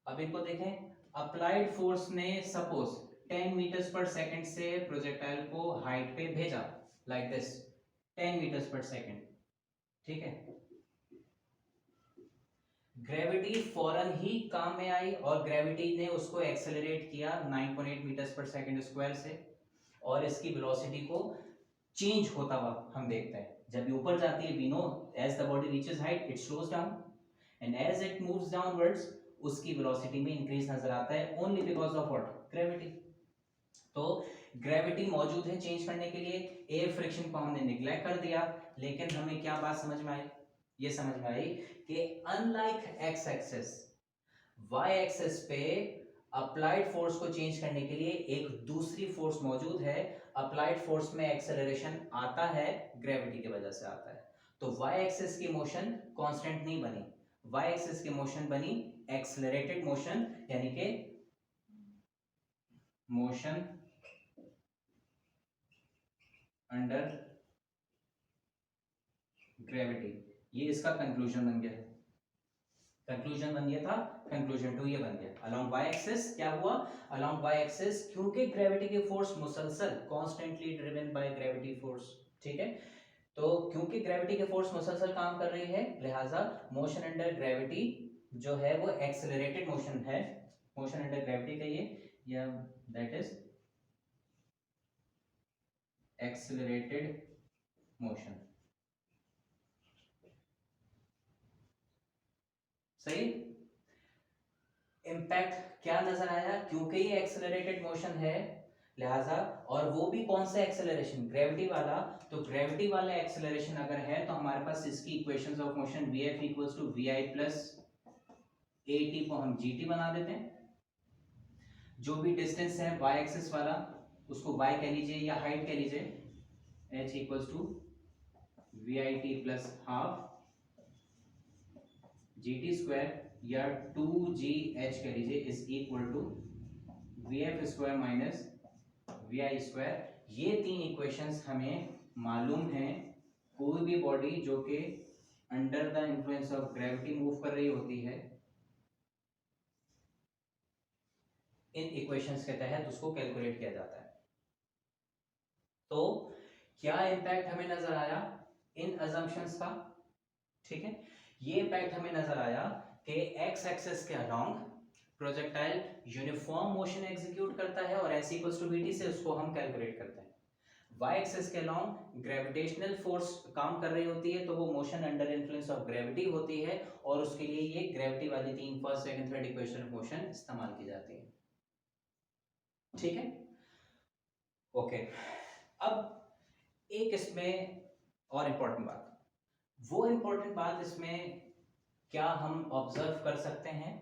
अब इनको देखें, अप्लाइड फोर्स ने सपोज 10 मीटर्स पर सेकंड से प्रोजेक्टाइल को हाइट पे भेजा, लाइक दिस 10 मीटर्स पर सेकंड। ठीक है, ग्रेविटी फौरन ही काम में आई और ग्रेविटी ने उसको एक्सेलरेट किया 9.8 मीटर्स पर सेकंड स्क्वायर से, और इसकी वेलोसिटी को चेंज होता हुआ हम देखते हैं। जब ये ऊपर जाती है, we know as the body reaches height it slows down, and as it moves downwards उसकी वेलोसिटी में इंक्रीज नजर आता है, only because of what, gravity. तो ग्रेविटी मौजूद है चेंज करने के लिए, एयर फ्रिक्शन को हमने निग्लेक्ट कर दिया, लेकिन हमें क्या बात समझ में आई, ये समझ में आई कि unlike X axis, Y axis पे अप्लाइड फोर्स को चेंज करने के लिए एक दूसरी फोर्स मौजूद है। अप्लाइड फोर्स में एक्सेलरेशन आता है, ग्रेविटी की वजह से आता है। तो वाई एक्सिस की मोशन कांस्टेंट नहीं बनी, वाई एक्सिस की मोशन बनी एक्सेलरेटेड मोशन, यानी कि मोशन अंडर ग्रेविटी। ये इसका कंक्लूजन बन गया, कंक्लूजन बन गया था, कंक्लूजन 2 ये बन गया। अलोंग वाई एक्सिस क्या हुआ, अलोंग वाई एक्सिस क्योंकि ग्रेविटी की फोर्स मुसलसल constantly driven by gravity force, ठीक है, तो क्योंकि ग्रेविटी की फोर्स मुसलसल काम कर रही है, लिहाजा मोशन अंडर ग्रेविटी जो है वो एक्सेलरेटेड मोशन है, मोशन अंडर ग्रेविटी कहिए या दैट इज एक्सेलरेटेड मोशन। सही। इम्पैक्ट क्या नजर आया, क्योंकि ये एक्सेलरेटेड मोशन है, लिहाजा, और वो भी कौन सा एक्सेलरेशन, ग्रेविटी वाला, तो ग्रेविटी वाला एक्सेलरेशन अगर है तो हमारे पास इसकी equations of motion vf equals to vi plus at को हम gt बना देते हैं। जो भी डिस्टेंस है y एक्सिस वाला उसको y कह लीजिए या हाइट कह लीजिए, h equals to vit plus half gt square या 2gh कह लीजिए is equal to vf square minus vi square. ये तीन इक्वेशंस हमें मालूम है, कोई भी बॉडी जो कि under the influence of gravity move कर रही होती है, इन इक्वेशंस के तहत उसको कैलकुलेट किया जाता है। तो क्या इंपैक्ट हमें नजर आया इन अजम्पशंस का, ठीक है, ये इंपैक्ट हमें नजर आया कि एक्स एक्सिस के along projectile uniform motion execute करता है और s इक्वल्स टू vt से उसको हम कैलकुलेट करते हैं। y एक्सिस के अलोंग ग्रेविटेशनल फोर्स काम कर रही होती है, तो वो motion under influence of gravity होती है, और उसके लिए ये ग्रेविटी वाली तीन first second third equation of motion इस्तेमाल की जाती है, ठीक है, ओके। अब एक इसमें और इंपॉर्टेंट बात, वो इंपॉर्टेंट बात इसमें क्या हम ऑब्जर्व कर सकते हैं,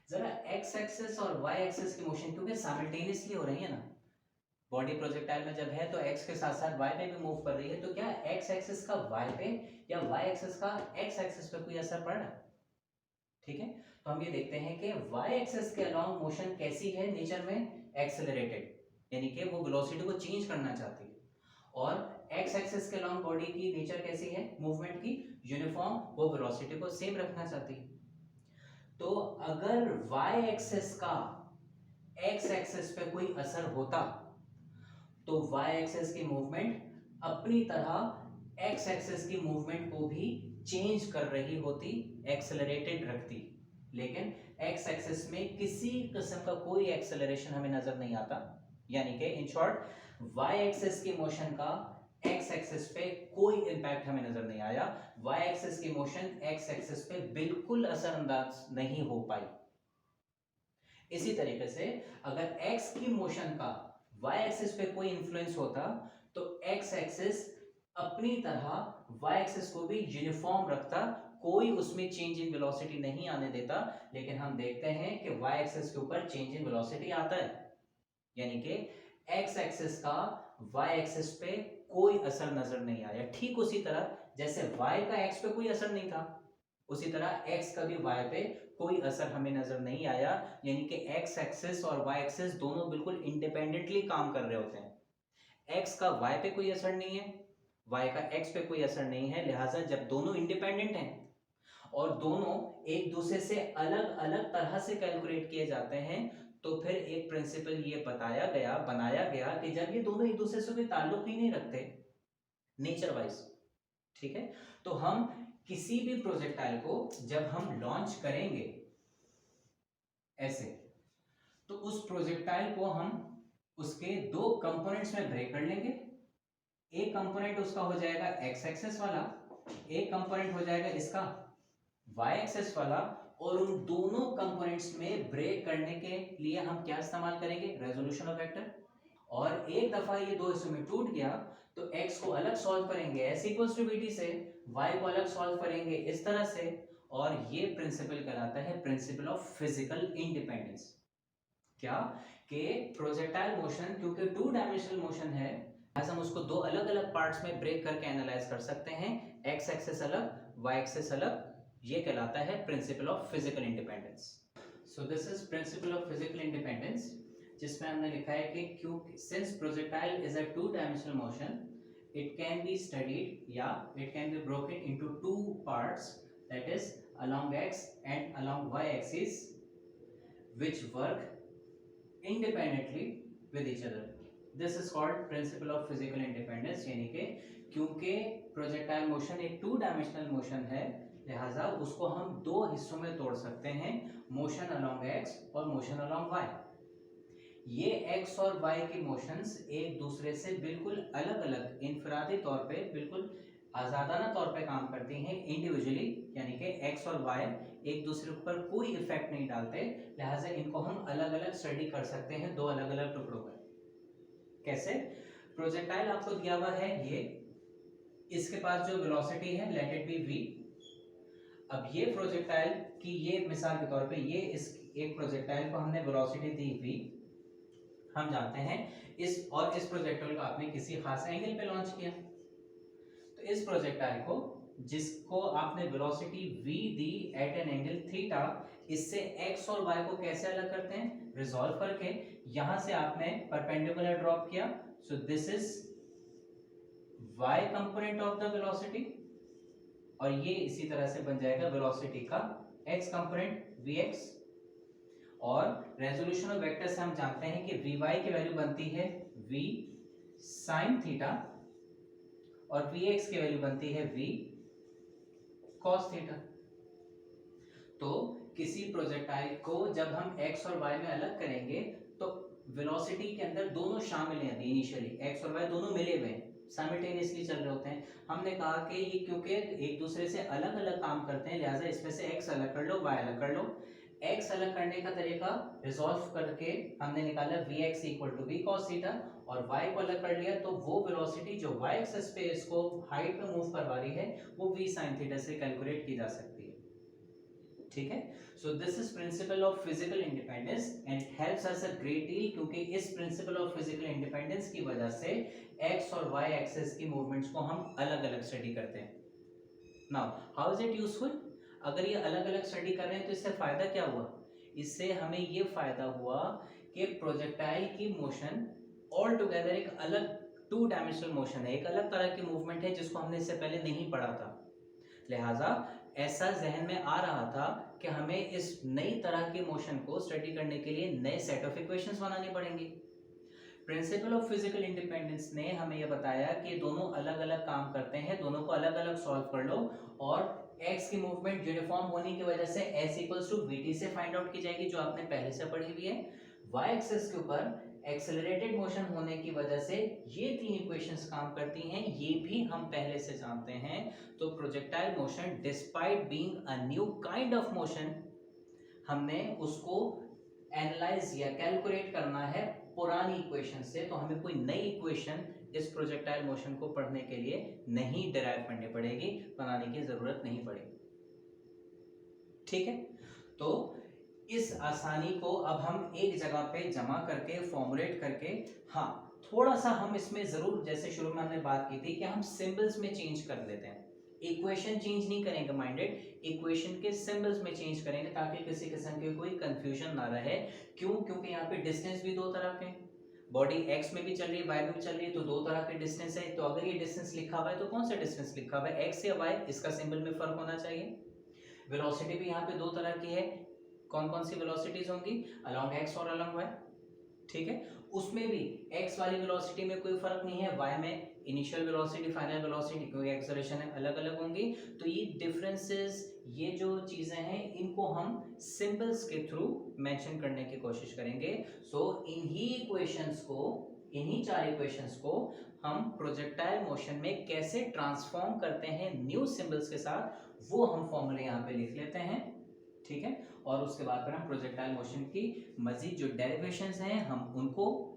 जरा एक्स एक्सिस और वाई एक्सिस की मोशन क्योंकि साइमल्टेनियसली हो रही है ना, बॉडी प्रोजेक्टाइल में जब है तो एक्स के साथ साथ वाई पे भी मूव कर रही है, तो क्या एक्स एक्सिस का वाई पे या वाई एक्सिस का एक्स एक्सिस पे कोई असर पड़ रहा है, ठीक है, तो हम ये देखते हैं कि वाई एक्सिस के अलोंग मोशन कैसी है नेचर में, एक्सेलरेटेड, यानी कि वो वेलोसिटी को चेंज करना चाहती है, और एक्स एक्सिस के अलोंग बॉडी की नेचर कैसी है मूवमेंट की, यूनिफॉर्म, वो वेलोसिटी को सेम रखना चाहती है। तो अगर वाई एक्सिस का एक्स एक्सिस पे कोई असर होता तो वाई एक्सिस की मूवमेंट अपनी तरह एक्स एक्सिस की मूवमेंट को भी चेंज कर रही होती, एक्सेलरेटेड रखती, लेकिन एक्स एक्सिस में किसी किस्म का कोई एक्सेलरेशन हमें नजर नहीं आता, यानी कि इन शॉर्ट वाई एक्सिस की मोशन का एक्स एक्सिस पे कोई इंपैक्ट हमें नजर नहीं आया, वाई एक्सिस की मोशन एक्स एक्सिस पे बिल्कुल असरअंदाज नहीं हो पाई। इसी तरीके से अगर x की मोशन का y एक्सिस पे कोई इंफ्लुएंस होता तो x एक्सिस अपनी तरह y एक्सिस को भी यूनिफॉर्म रखता, कोई उसमें चेंज इन वेलोसिटी नहीं आने देता, लेकिन हम देखते हैं कि y एक्सिस के ऊपर चेंज इन वेलोसिटी आता है, यानी कि x एक्सिस का y एक्सिस पे कोई असर नजर नहीं आया। ठीक उसी तरह जैसे y का x पे कोई असर नहीं था, उसी तरह x का भी y पे कोई असर हमें नजर नहीं आया, यानी कि x एक्सिस और y एक्सिस दोनों बिल्कुल इंडिपेंडेंटली काम कर रहे होते हैं। x का y पे कोई असर नहीं है, y का x पे कोई असर नहीं है, लिहाजा जब दोनों इंडिपेंडेंट हैं और दोनों एक दूसरे से अलग अलग तरह से कैलकुलेट किए जाते हैं, तो फिर एक प्रिंसिपल ये बनाया गया कि जब ये दोनों एक दूसरे से कोई ताल्लुक ही नहीं रखते नेचर वाइज, ठीक है, तो हम किसी भी प्रोजेक्टाइल को जब हम लॉन्च करेंगे ऐसे, तो उस प्रोजेक्टाइल को हम उसके दो कंपोनेंट्स में ब्रेक कर लेंगे। एक कंपोनेंट उसका हो जाएगा एक्स एक्सेस वाला, एक कंपोनेंट हो जाएगा इसका वाई एक्सेस वाला, और उन दोनों कंपोनेंट्स में ब्रेक करने के लिए हम क्या इस्तेमाल करेंगे, रेजोल्यूशन ऑफ वेक्टर। और एक दफा ये दो हिस्सों में टूट गया तो x को अलग सॉल्व करेंगे s इक्वल्स टू bt से, y को अलग सॉल्व करेंगे इस तरह से, और ये प्रिंसिपल कहलाता है प्रिंसिपल ऑफ फिजिकल इंडिपेंडेंस। क्या कि प्रोजेक्टाइल मोशन क्योंकि टू डायमेंशनल मोशन है, ऐसा हम उसको दो अलग अलग पार्ट्स में ब्रेक करके एनालाइज कर सकते हैं, x एक्सेस अलग y एक्सेस अलग, ये कहलाता है principle of physical independence. So this is principle of physical independence, जिसमें हमने लिखा है कि क्योंकि since projectile is a two dimensional motion, it can be studied या it can be broken into two parts, that is along x and along y axis, which work independently with each other. This is called principle of physical independence, यानी कि क्योंकि प्रोजेक्टाइल मोशन एक टू डायमेंशनल मोशन है, लिहाजा उसको हम दो हिस्सों में तोड़ सकते हैं, मोशन अलोंग x और मोशन अलोंग y। ये x और y के मोशंस एक दूसरे से बिल्कुल अलग अलग इनफरादी तौर पे, बिल्कुल आजादाना तौर पे काम करती हैं इंडिविजुअली, यानी कि x और y एक दूसरे पर कोई इफेक्ट नहीं डालते, लिहाजा इनको हम अलग अलग स्टडी कर सकते हैं दो अलग अलग टुकड़ों में। कैसे? प्रोजेक्टाइल आपको दिया हुआ है ये, इसके पास जो वेलोसिटी है लेट इट बी v। अब ये प्रोजेक्टाइल की, ये मिसाल के तौर पे ये इस एक प्रोजेक्टाइल को हमने वेलोसिटी दी v, हम जानते हैं इस, और इस प्रोजेक्टाइल को आपने किसी खास एंगल पे लॉन्च किया, तो इस प्रोजेक्टाइल को जिसको आपने वेलोसिटी v दी एट एन एंगल थीटा, इससे x और y को कैसे अलग करते हैं, रिजॉल्व करके यहां से आपने परपेंडिकुलर ड्रॉप किया, सो this is y component of the velocity, और ये इसी तरह से बन जाएगा वेलोसिटी का x कंपोनेंट vx। और रेजोल्यूशन ऑफ वेक्टर से हम जानते हैं कि vy की वैल्यू बनती है v sin थीटा, और vx की वैल्यू बनती है v cos थीटा। तो किसी प्रोजेक्टाइल को जब हम x और y में अलग करेंगे तो वेलोसिटी के अंदर दोनों शामिल हैं, अभी इनिशियली x और y दोनों मिले हुए हैं, साइमल्टेनियसली चल रहे होते हैं। हमने कहा कि ये क्योंकि एक दूसरे से अलग अलग काम करते हैं, लिहाजा इसमें से x अलग कर लो, y अलग कर लो। x अलग करने का तरीका रिजॉल्व करके हमने निकाला vx equal to v cos theta, और y को अलग कर लिया तो वो वेलोसिटी जो y एक्सिस पे इसको हाइट पे मूव करवा रही है वो v sin थीटा से कैलकुलेट की जा सकती है। ठीक है, सो this is principle of physical independence and it helps us a great deal, क्योंकि इस प्रिंसिपल ऑफ फिजिकल इंडिपेंडेंस की वजह से x और y एक्सिस की मूवमेंट्स को हम अलग अलग स्टडी करते हैं। Now how is it useful? अगर ये अलग अलग स्टडी कर रहे हैं तो इससे फायदा क्या हुआ? इससे हमें ये फायदा हुआ कि प्रोजेक्टाइल की मोशन ऑल टुगेदर एक अलग टू डायमेंशनल मोशन है, एक अलग तरह की मूवमेंट है जिसको हमने इससे पहले नहीं पढ़ा था, लिहाजा ऐसा जहन में आ रहा था कि हमें इस नई तरह के मोशन को स्टडी करने के लिए नए सेट ऑफ इक्वेशंस बनाने पड़ेंगे। प्रिंसिपल ऑफ फिजिकल इंडिपेंडेंस ने हमें यह बताया कि दोनों अलग अलग काम करते हैं, दोनों को अलग अलग सॉल्व कर लो, और x की मूवमेंट यूनिफॉर्म होने की वजह से s इक्वल्स टू vt से फाइंड आउट की जाएगी, जो आपने पहले से पढ़ी हुई है। y एक्सिस के ऊपर एक्सेलरेटेड मोशन होने की वजह से ये तीन इक्वेशंस काम करती हैं, ये भी हम पहले से जानते हैं। तो projectile motion despite being a new kind of motion, हमने उसको एनालाइज या कैलकुलेट करना है पुरानी इक्वेशन से, तो हमें कोई नई इक्वेशन इस प्रोजेक्टाइल मोशन को पढ़ने के लिए नहीं डिराइव करनी पड़ेगी, बनाने की जरूरत नहीं पड़ेगी। ठीक है, तो इस आसानी को अब हम एक जगह पे जमा करके फॉर्मुलेट करके, हाँ थोड़ा सा हम इसमें जरूर, जैसे शुरू में हमने बात की थी कि हम सिंबल्स में चेंज कर लेते हैं, इक्वेशन चेंज नहीं करेंगे माइंडेड, इक्वेशन के सिंबल्स में चेंज करेंगे ताकि किसी किस्म की कोई कंफ्यूजन ना रहे। क्यों? क्योंकि यहाँ पे डिस्टेंस भी दो तरह के, बॉडी x में भी चल रही है y में भी चल रही है, तो दो तरह के डिस्टेंस है, तो अगर ये डिस्टेंस लिखा हुआ है तो कौन सा डिस्टेंस लिखा हुआ है, x या y, इसका सिंबल में फर्क होना चाहिए। वेलोसिटी भी यहाँ पे दो तरह की है, कौन कौन सी वेलोसिटीज होंगी, अलोंग x और अलोंग y। ठीक है, उसमें भी x वाली वेलोसिटी में कोई फर्क नहीं है, y में इनिशियल वेलोसिटी, फाइनल वेलोसिटी, क्योंकि एक्सेलरेशन अलग अलग होंगी, तो ये डिफरेंसेस, ये जो चीजें हैं, इनको हम सिंबल्स के थ्रू मेंशन करने की कोशिश करेंगे। सो इन्हीं चार इक्वेशंस को हम प्रोजेक्टाइल मोशन में कैसे ट्रांसफॉर्म करते हैं न्यू सिंबल्स के साथ, वो हम फॉर्मूले यहाँ पे लिख लेते हैं, ठीक है। और उसके बाद फिर हम प्रोजेक्टाइल मोशन की मजीद जो डेरिवेशंस हैं हम उनको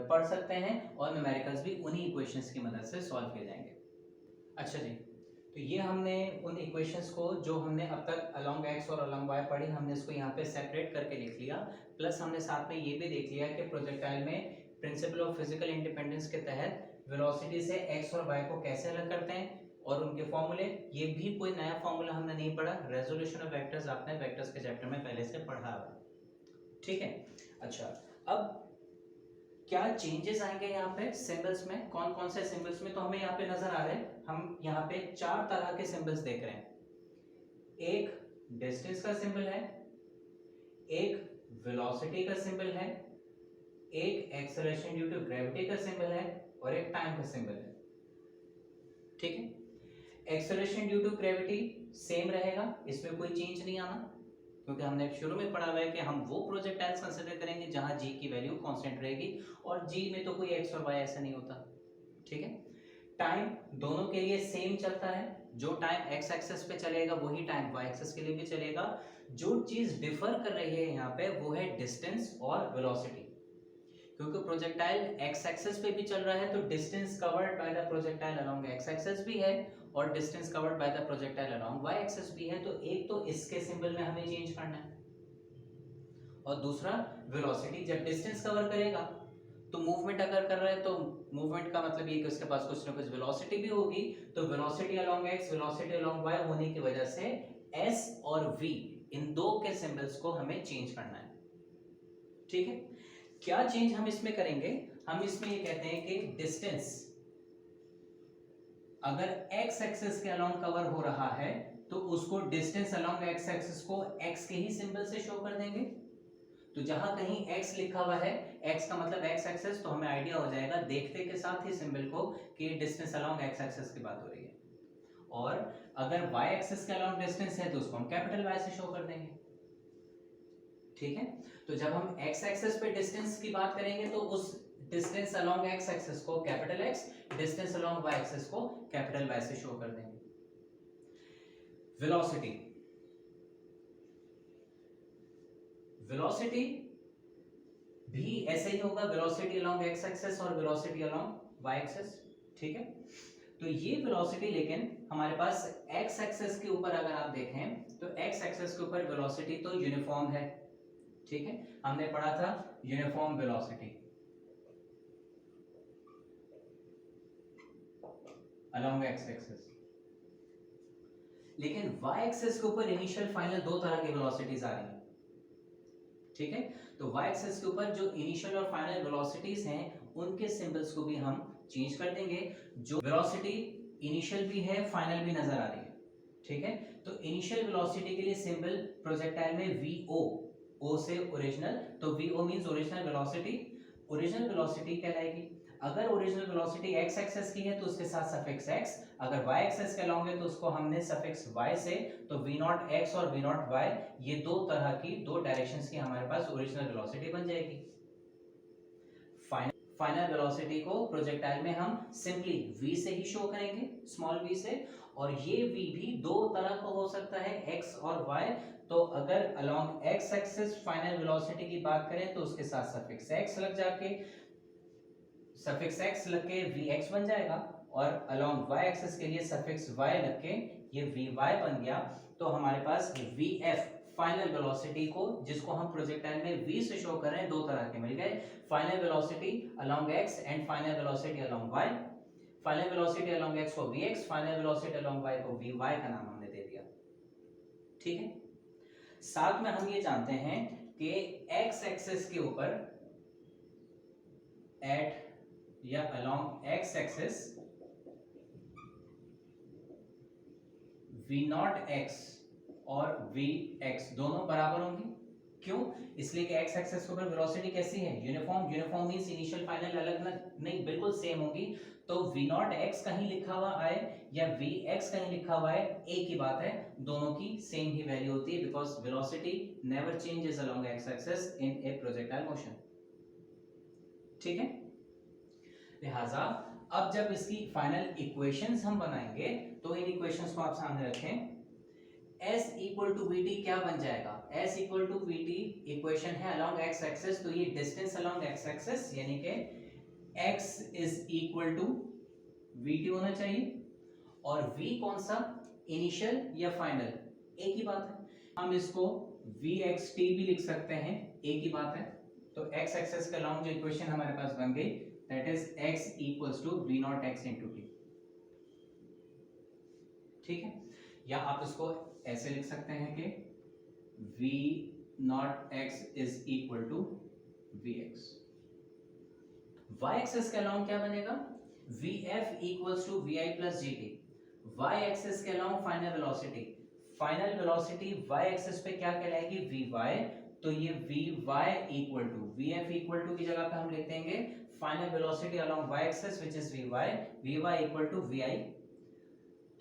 पढ़ सकते हैं, और न्यूमेरिकल्स भी उन्हीं इक्वेशंस की मदद से सॉल्व किए जाएंगे। अच्छा जी, तो ये हमने उन इक्वेशंस को जो हमने अब तक अलोंग एक्स और अलोंग वाई पढ़ी, हमने इसको यहाँ पे सेपरेट करके लिख लिया। प्लस हमने साथ में ये भी देख लिया कि प्रोजेक्टाइल में प्रिंसिपल ऑफ फिजिकल इंडिपेंडेंस के तहत वेलोसिटी से एक्स और वाई को कैसे अलग करते हैं और उनके फॉर्मूले। ये भी कोई नया फॉर्मूला हमने नहीं पढ़ा, रेजोल्यूशन ऑफ वेक्टर्स आपने वेक्टर्स के चैप्टर में पहले से पढ़ा है, ठीक है। अच्छा, अब क्या चेंजेस आएंगे यहाँ पे सिंबल्स में, कौन कौन से सिंबल्स में, तो हमें यहाँ पे नजर आ रहे हैं, हम यहाँ पे 4 तरह के सिंबल्स देख रहे हैं। एक डिस्टेंस का सिंबल है, एक वेलोसिटी का सिंबल है, एक एक्सेलरेशन ड्यू टू ग्रेविटी का सिंबल है, और एक टाइम का सिंबल है, ठीक है। Acceleration due to gravity same रहेगा, इसमें कोई चेंज नहीं आना, क्योंकि हमने शुरू में पढ़ा हुआ है कि हम वो प्रोजेक्टाइल्स कंसीडर करेंगे जहां जी की वैल्यू कांस्टेंट रहेगी, और जी में तो कोई एक्स और वाई ऐसा नहीं होता, ठीक है। टाइम दोनों के लिए सेम चलता है, जो टाइम एक्स एक्सिस पे चलेगा वही टाइम वाई एक्सिस के लिए भी चलेगा। जो चीज डिफर कर रही है यहाँ पे वो है डिस्टेंस और वेलोसिटी, क्योंकि प्रोजेक्टाइल एक्स एक्सिस पे भी चल रहा है तो distance covered by the projectile along X axis भी है, और distance covered by the projectile along Y axis भी है। तो एक तो इसके सिंबल में हमें चेंज करना है, और दूसरा वेलोसिटी, जब डिस्टेंस कवर करेगा तो मूवमेंट अगर कर रहा है तो मूवमेंट का मतलब ये कि उसके पास कुछ ना कुछ वेलोसिटी भी होगी, तो velocity along X, velocity along Y होने की वजह से एस और वी, इन दो के सिंबल्स को हमें चेंज करना है, ठीक है। क्या चेंज हम इसमें करेंगे, हम इसमें ये कहते हैं कि डिस्टेंस अगर x एक्सिस के अलोंग कवर हो रहा है तो उसको डिस्टेंस अलोंग x एक्सिस को x के ही सिंबल से शो कर देंगे। तो जहां कहीं x लिखा हुआ है, x का मतलब x एक्सिस, तो हमें आइडिया हो जाएगा देखते के साथ ही सिंबल को कि डिस्टेंस अलोंग x एक्सिस की बात हो रही है। और अगर y एक्सिस के अलोंग डिस्टेंस है तो उसको हम कैपिटल Y से शो कर देंगे, ठीक है। तो जब हम x एक्सिस पे डिस्टेंस की बात करेंगे तो उस डिस्टेंस अलोंग x एक्सिस को capital X, distance along y axis को कैपिटल Y से शो कर देंगे। वेलोसिटी, वेलोसिटी भी ऐसे ही होगा, वेलोसिटी अलोंग x एक्सिस और वेलोसिटी अलोंग y एक्सिस, ठीक है। तो ये वेलोसिटी, लेकिन हमारे पास x एक्सिस के ऊपर अगर आप देखें तो x एक्सिस के ऊपर वेलोसिटी तो यूनिफॉर्म है, ठीक है। हमने पढ़ा था uniform velocity along X axis, लेकिन y एक्सिस के ऊपर इनिशियल फाइनल दो तरह की वेलोसिटीज आ रही हैं, ठीक है। तो y एक्सिस के ऊपर जो इनिशियल और फाइनल वेलोसिटीज हैं उनके सिंबल्स को भी हम चेंज कर देंगे। जो वेलोसिटी इनिशियल भी है फाइनल भी नजर आ रही है, ठीक है। तो इनिशियल वेलोसिटी के लिए सिंबल प्रोजेक्टाइल में vo, o से ओरिजिनल, तो vo means original velocity, original velocity कहलाएगी। अगर ओरिजिनल वेलोसिटी x एक्सिस की है तो उसके साथ सफिक्स x, अगर y एक्सिस के अलोंग है तो उसको हमने सफिक्स y से, तो v नॉट x और v नॉट y, ये दो तरह की, दो डायरेक्शंस की हमारे पास ओरिजिनल वेलोसिटी बन जाएगी। फाइनल वेलोसिटी को प्रोजेक्टाइल में हम सिंपली v से ही शो करेंगे, स्मॉल v से, और ये v भी दो तरह का हो सकता है, x और y। तो अगर along x axis final velocity की बात करें तो उसके साथ सफिक्स x लग जाके, सफिक्स x लग के vx बन जाएगा, और अलोंग y एक्सिस के लिए सफिक्स y लग के ये vy बन गया। तो हमारे पास vf फाइनल वेलोसिटी को, जिसको हम प्रोजेक्टाइल में v से शो कर रहे हैं, दो तरह के मिल गए, final velocity along x and final velocity along y। Final velocity along x को vx, final velocity along y को vy का नाम हमने दे दिया, ठीक है। साथ में हम ये जानते हैं कि x एक्सिस के ऊपर एट या along x axis v not x और vx दोनों बराबर होंगी, क्यों? इसलिए कि x एक्सिस के ऊपर वेलोसिटी कैसी है? Uniform. Uniform means initial final अलग नहीं, बिल्कुल सेम होगी। तो v नॉट x कहीं लिखा हुआ आए या vx कहीं लिखा हुआ है, एक ही बात है, दोनों की सेम ही वैल्यू होती है, because velocity never changes along x axis in A projectile motion. ठीक है, लिहाजा अब जब इसकी फाइनल इक्वेशंस हम बनाएंगे तो इन इक्वेशंस को आप सामने रखें। S equal to V T क्या बन जाएगा? S equal to V T equation है अलोंग x एक्सिस, तो ये डिस्टेंस अलोंग x एक्सिस यानी कि x is equal to V T होना चाहिए, और v कौन सा? इनिशियल या फाइनल, एक ही बात है। हम इसको vxt भी लिख सकते हैं, एक ही बात है। तो x एक्सिस के अलोंग जो इक्वेशन हमारे पास बन गई, that is x equals to v not x into t। ठीक है, या आप इसको ऐसे लिख सकते हैं कि v not x is equal to vx। y axis के अलोंग क्या बनेगा? vf equals to vi plus gt। y axis के along final velocity, final velocity y axis पे क्या कहलाएगी? vy। तो ये vy equal to vf equal to की जगह पे हम लिख देंगे final velocity along y axis which is vy equal to vi।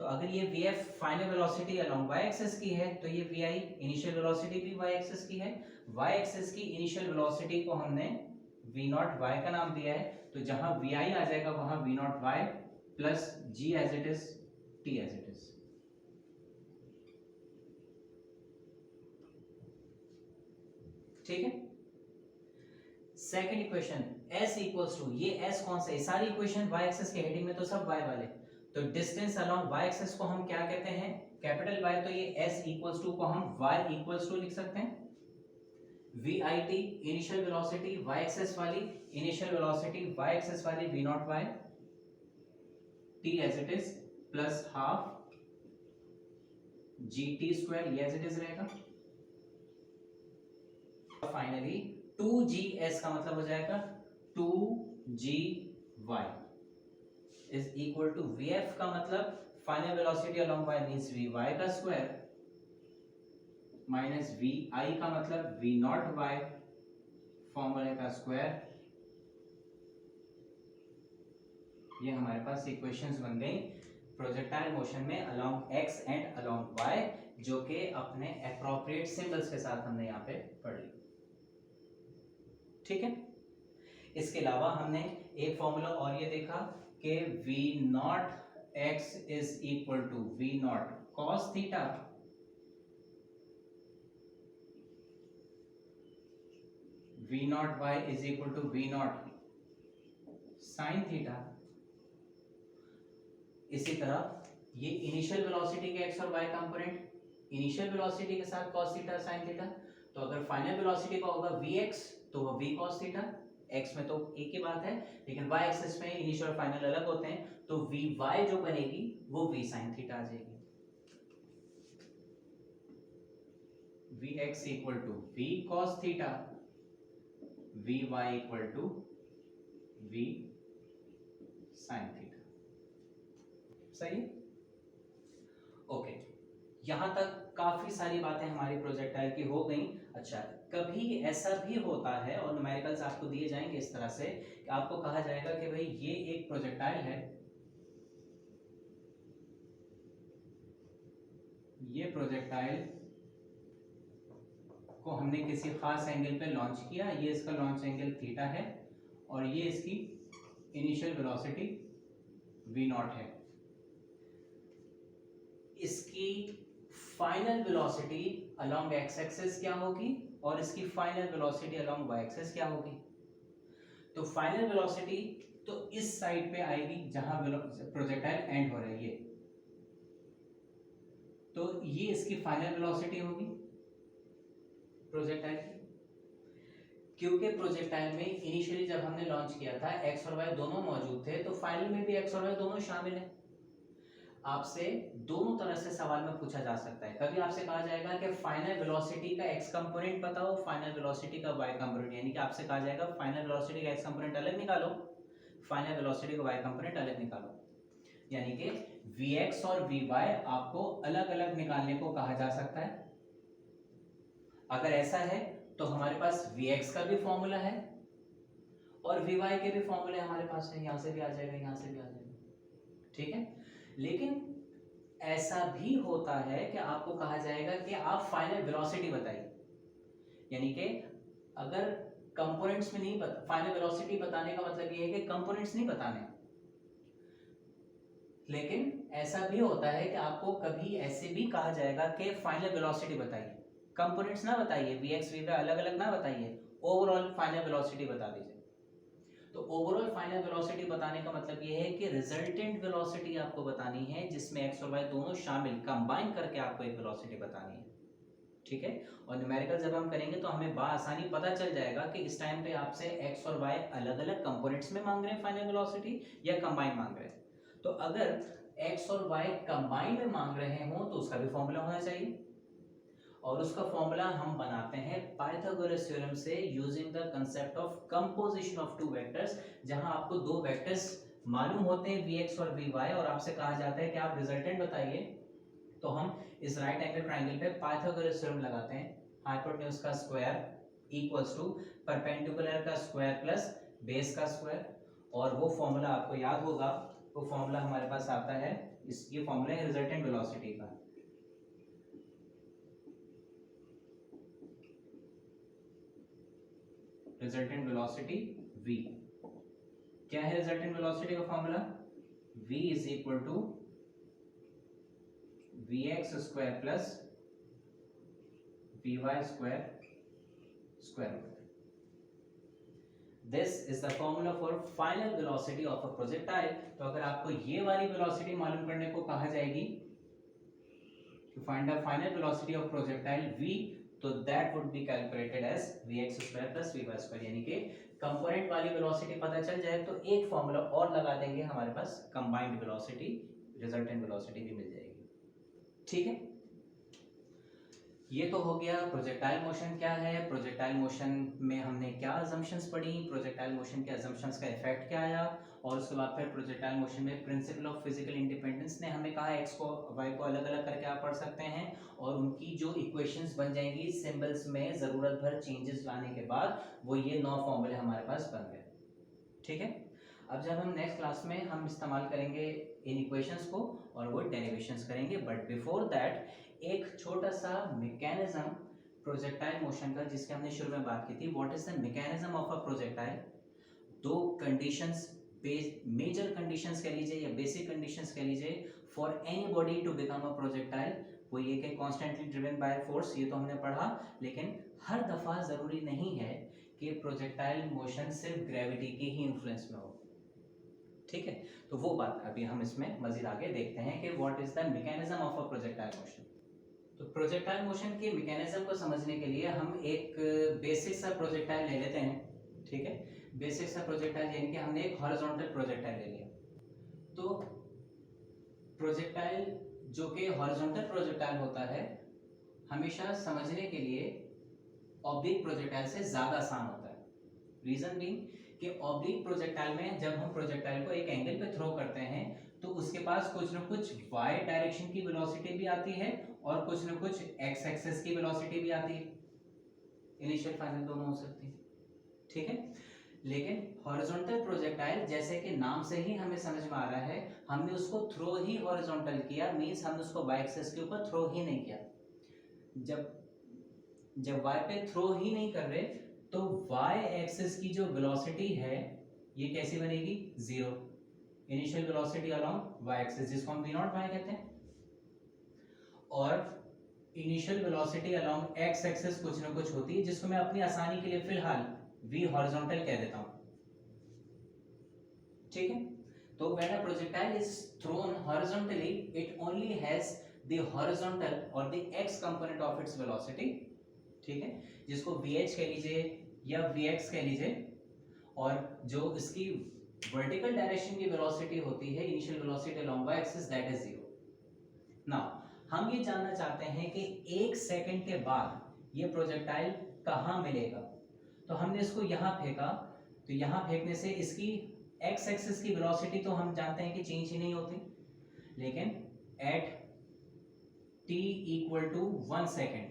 तो अगर ये vf final velocity along y axis की है तो ये vi इनिशियल वेलोसिटी भी y एक्सिस की है। y एक्सिस की इनिशियल वेलोसिटी को हमने v नॉट y का नाम दिया है, तो जहां vi आ जाएगा वहां v naught y plus g as it is t as it is. ठीक है, second equation s equals to, ये s कौन सा है? सारी इक्वेशन y एक्सिस के हेडिंग में तो सब y वाले, तो डिस्टेंस अलोंग y एक्सिस को हम क्या कहते हैं? Capital Y। तो ये s इक्वल्स टू को हम y इक्वल्स टू लिख सकते हैं vit initial velocity y axis वाली, इनिशियल वेलोसिटी y एक्सिस वाली v naught y t as it is plus half gt square, ये एज इट इज रहेगा। फाइनली 2gs का मतलब हो जाएगा 2gy is equal to vf का मतलब final velocity along y means vy का स्क्वायर माइनस vi का मतलब v नॉट y फॉर्मूले का स्क्वायर। ये हमारे पास इक्वेशंस बन गई प्रोजेक्टाइल मोशन में along x and along y, जो कि अपने एप्रोप्रिएट सिंबल्स के साथ हमने यहाँ पे पढ़ ली। ठीक है, इसके अलावा हमने एक फॉर्मूला और ये देखा कि v not x is equal to v naught cos theta v naught y is equal to v naught sin theta. इसी तरह ये इनिशियल वेलोसिटी के x और y कंपोनेंट, इनिशियल वेलोसिटी के साथ cos थीटा sin थीटा, तो अगर फाइनल वेलोसिटी का होगा vx तो वो v cos थीटा, x में तो एक ही बात है, लेकिन y एक्सिस में इनिशियल और फाइनल अलग होते हैं, तो vy जो बनेगी वो v sin थीटा आ जाएगी। vx equal to v cos theta, vy equal to v sin theta. सही, ओके, यहां तक काफी सारी बातें हमारी प्रोजेक्टाइल की हो गई। अच्छा, कभी ऐसा भी होता है और न्यूमेरिकल्स आपको दिए जाएंगे इस तरह से कि आपको कहा जाएगा कि भाई ये एक प्रोजेक्टाइल है, ये प्रोजेक्टाइल को हमने किसी खास एंगल पे लॉन्च किया, ये इसका लॉन्च एंगल थीटा है और ये इसकी इनिशियल वेलोसिटी v नॉट है। इसकी final velocity along x axis क्या होगी और इसकी final velocity along y axis क्या होगी? तो फाइनल वेलोसिटी तो इस साइड पे आएगी जहां प्रोजेक्टाइल एंड हो रहा है, ये तो ये इसकी फाइनल वेलोसिटी होगी प्रोजेक्टाइल की, क्योंकि प्रोजेक्टाइल में इनिशियली जब हमने लॉन्च किया था x और y दोनों मौजूद थे, तो फाइनल में भी x और y दोनों शामिल हैं। आपसे दोनों तरह से सवाल में पूछा जा सकता है। कभी आपसे कहा जाएगा कि फाइनल वेलोसिटी का x कंपोनेंट बताओ, फाइनल वेलोसिटी का y कंपोनेंट, यानी कि आपसे कहा जाएगा फाइनल वेलोसिटी का x कंपोनेंट अलग निकालो, फाइनल वेलोसिटी का y कंपोनेंट अलग निकालो, यानी कि vx और vy आपको अलग अलग निकालने को कहा जा सकता है। अगर ऐसा है तो हमारे पास Vx का भी फॉर्मूला है और Vy के भी फॉर्मूले हमारे पास है, यहां से भी आ जाएगा, यहां से भी आ जाएगा, ठीक है। लेकिन ऐसा भी होता है कि आपको कहा जाएगा कि आप फाइनल वेलोसिटी बताइए, यानी कि अगर कंपोनेंट्स में नहीं फाइनल वेलोसिटी बताने का मतलब ये है कि कंपोनेंट्स नहीं बताने, लेकिन ऐसा भी होता है कि आपको कभी ऐसे भी कहा जाएगा कि फाइनल वेलोसिटी बताइए, कंपोनेंट्स ना बताइए, Vx Vy अलग अलग ना बताइए, ओवरऑल फाइनल वेलोसिटी बता दीजिए। तो ओवरऑल फाइनल वेलोसिटी बताने का मतलब ये है कि रिजल्टेंट वेलोसिटी आपको बतानी है, जिसमें एक्स और वाई दोनों शामिल कंबाइन करके आपको एक वेलोसिटी बतानी है, ठीक है। और न्यूमेरिकल जब हम करेंगे तो हमें बआसानी पता चल जाएगा कि इस टाइम पे आपसे एक्स और वाई अलग अलग कंपोनेंट्स में मांग रहे हैं फाइनल वेलोसिटी या कंबाइन मांग रहे हैं। तो अगर एक्स और वाई कंबाइन में मांग रहे हो तो उसका भी फॉर्मूला होना चाहिए, और उसका फॉर्मूला हम बनाते हैं पाइथागोरस थ्योरम से using the concept of composition of two vectors, जहां आपको दो वेक्टर्स मालूम होते हैं Vx और Vy, और आपसे कहा जाता है कि आप रिजल्टेंट बताइए। तो हम इस राइट एंगल ट्रायंगल पे पाइथागोरस थ्योरम लगाते हैं, हाइपोटेन्यूज का स्क्वायर इक्वल्स टू परपेंडिकुलर का स्क्वायर प्लस बेस का स्क्वायर, और वो फॉर्मूला आपको याद होगा, वो फॉर्मूला हमारे पास आता है, ये फॉर्मूला है रिजल्टेंट वेलोसिटी का। रिजल्टेंट वेलोसिटी v, क्या है रिजल्टेंट वेलोसिटी का formula? v is equal to vx square plus vy square square root. This is the formula for final velocity of a projectile. तो अगर आपको ये वाली वेलोसिटी मालूम करने को कहा जाएगी, to find the final velocity of projectile v, तो that would be calculated as vx square plus vy square, यानी कि कंपोनेंट वाली वेलोसिटी पता चल जाए तो एक फॉर्मूला और लगा देंगे, हमारे पास कंबाइंड वेलोसिटी रिजल्टेंट वेलोसिटी भी मिल जाएगी, ठीक है। ये तो हो गया प्रोजेक्टाइल मोशन क्या है, प्रोजेक्टाइल मोशन में हमने क्या अजम्पशंस पढ़ी, प्रोजेक्टाइल मोशन के अजम्पशंस का इफेक्ट क्या आया, और उसके बाद फिर प्रोजेक्टाइल मोशन में प्रिंसिपल ऑफ फिजिकल इंडिपेंडेंस ने हमें कहा एक्स को वाई को अलग अलग करके आप पढ़ सकते हैं, और उनकी जो इक्वेशंस बन जाएंगी सिंबल्स में ज़रूरत भर चेंजेस लाने के बाद वो ये 9 फॉर्मूले हमारे पास बन गए, ठीक है। अब जब हम नेक्स्ट क्लास में हम इस्तेमाल करेंगे इन इक्वेशंस को और वो डेरिवेशंस करेंगे, बट बिफोर दैट एक छोटा सा मैकेनिज्म प्रोजेक्टाइल मोशन का जिसके हमने शुरू में बात की थी, what is the mechanism of a projectile. दो कंडीशंस, मेजर कंडीशंस कह लीजिए या बेसिक कंडीशंस कह लीजिए for any body to become a projectile, वो ये कि कॉन्स्टेंटली ड्रिवन बाय फोर्स, ये तो हमने पढ़ा, लेकिन हर दफा जरूरी नहीं है कि प्रोजेक्टाइल मोशन सिर्फ ग्रेविटी की ही इन्फ्लुएंस में हो, ठीक है। तो वो बात अभी हम इसमें मजीद आगे देखते हैं कि what is the mechanism of a projectile motion. तो प्रोजेक्टाइल मोशन के मैकेनिज्म को समझने के लिए हम एक बेसिक सा प्रोजेक्टाइल ले लेते हैं, ठीक है। बेसिक सा प्रोजेक्टाइल यानी कि हमने एक हॉरिजॉन्टल प्रोजेक्टाइल ले लिया। तो प्रोजेक्टाइल जो कि हॉरिजॉन्टल प्रोजेक्टाइल होता है हमेशा समझने के लिए ऑब्लिक प्रोजेक्टाइल से ज्यादा आसान होता है। रीजन बीइंग कि ऑब्लिक प्रोजेक्टाइल में जब हम प्रोजेक्टाइल को एक एंगल पे थ्रो करते हैं तो उसके पास कुछ न कुछ y डायरेक्शन की वेलोसिटी भी आती है और कुछ न कुछ x एक्सिस की वेलोसिटी भी आती है, इनिशियल फाइनल दोनों हो सकती है, ठीक है। लेकिन हॉरिजॉन्टल प्रोजेक्टाइल जैसे कि नाम से ही हमें समझ में आ रहा है, हमने उसको थ्रो ही हॉरिजॉन्टल किया, मींस हमने उसको y एक्सिस के ऊपर थ्रो ही नहीं किया। जब y पे थ्रो ही नहीं कर रहे तो y एक्सिस की जो वेलोसिटी है ये कैसी बनेगी, zero, initial velocity along y axis, जिसको हम v नॉट y कहते हैं, और initial velocity along x axis कुछ ना कुछ होती है जिसको मैं अपनी आसानी के लिए फिलहाल v हॉरिजॉन्टल कह देता हूं, ठीक है। तो when a projectile is thrown horizontally it only has the horizontal or the x component of its velocity, ठीक है, जिसको vh कह लीजिए या vx कह लीजिए, और जो इसकी वर्टिकल डायरेक्शन की वेलोसिटी होती है, initial velocity along y axis, that is zero. Now हम ये जानना चाहते हैं कि एक सेकंड के बाद ये प्रोजेक्टाइल कहां मिलेगा, तो हमने इसको यहां फेंका, तो यहां फेंकने से इसकी x एक्सिस की वेलोसिटी तो हम जानते हैं कि चेंज ही नहीं होती, लेकिन at t equal to 1 second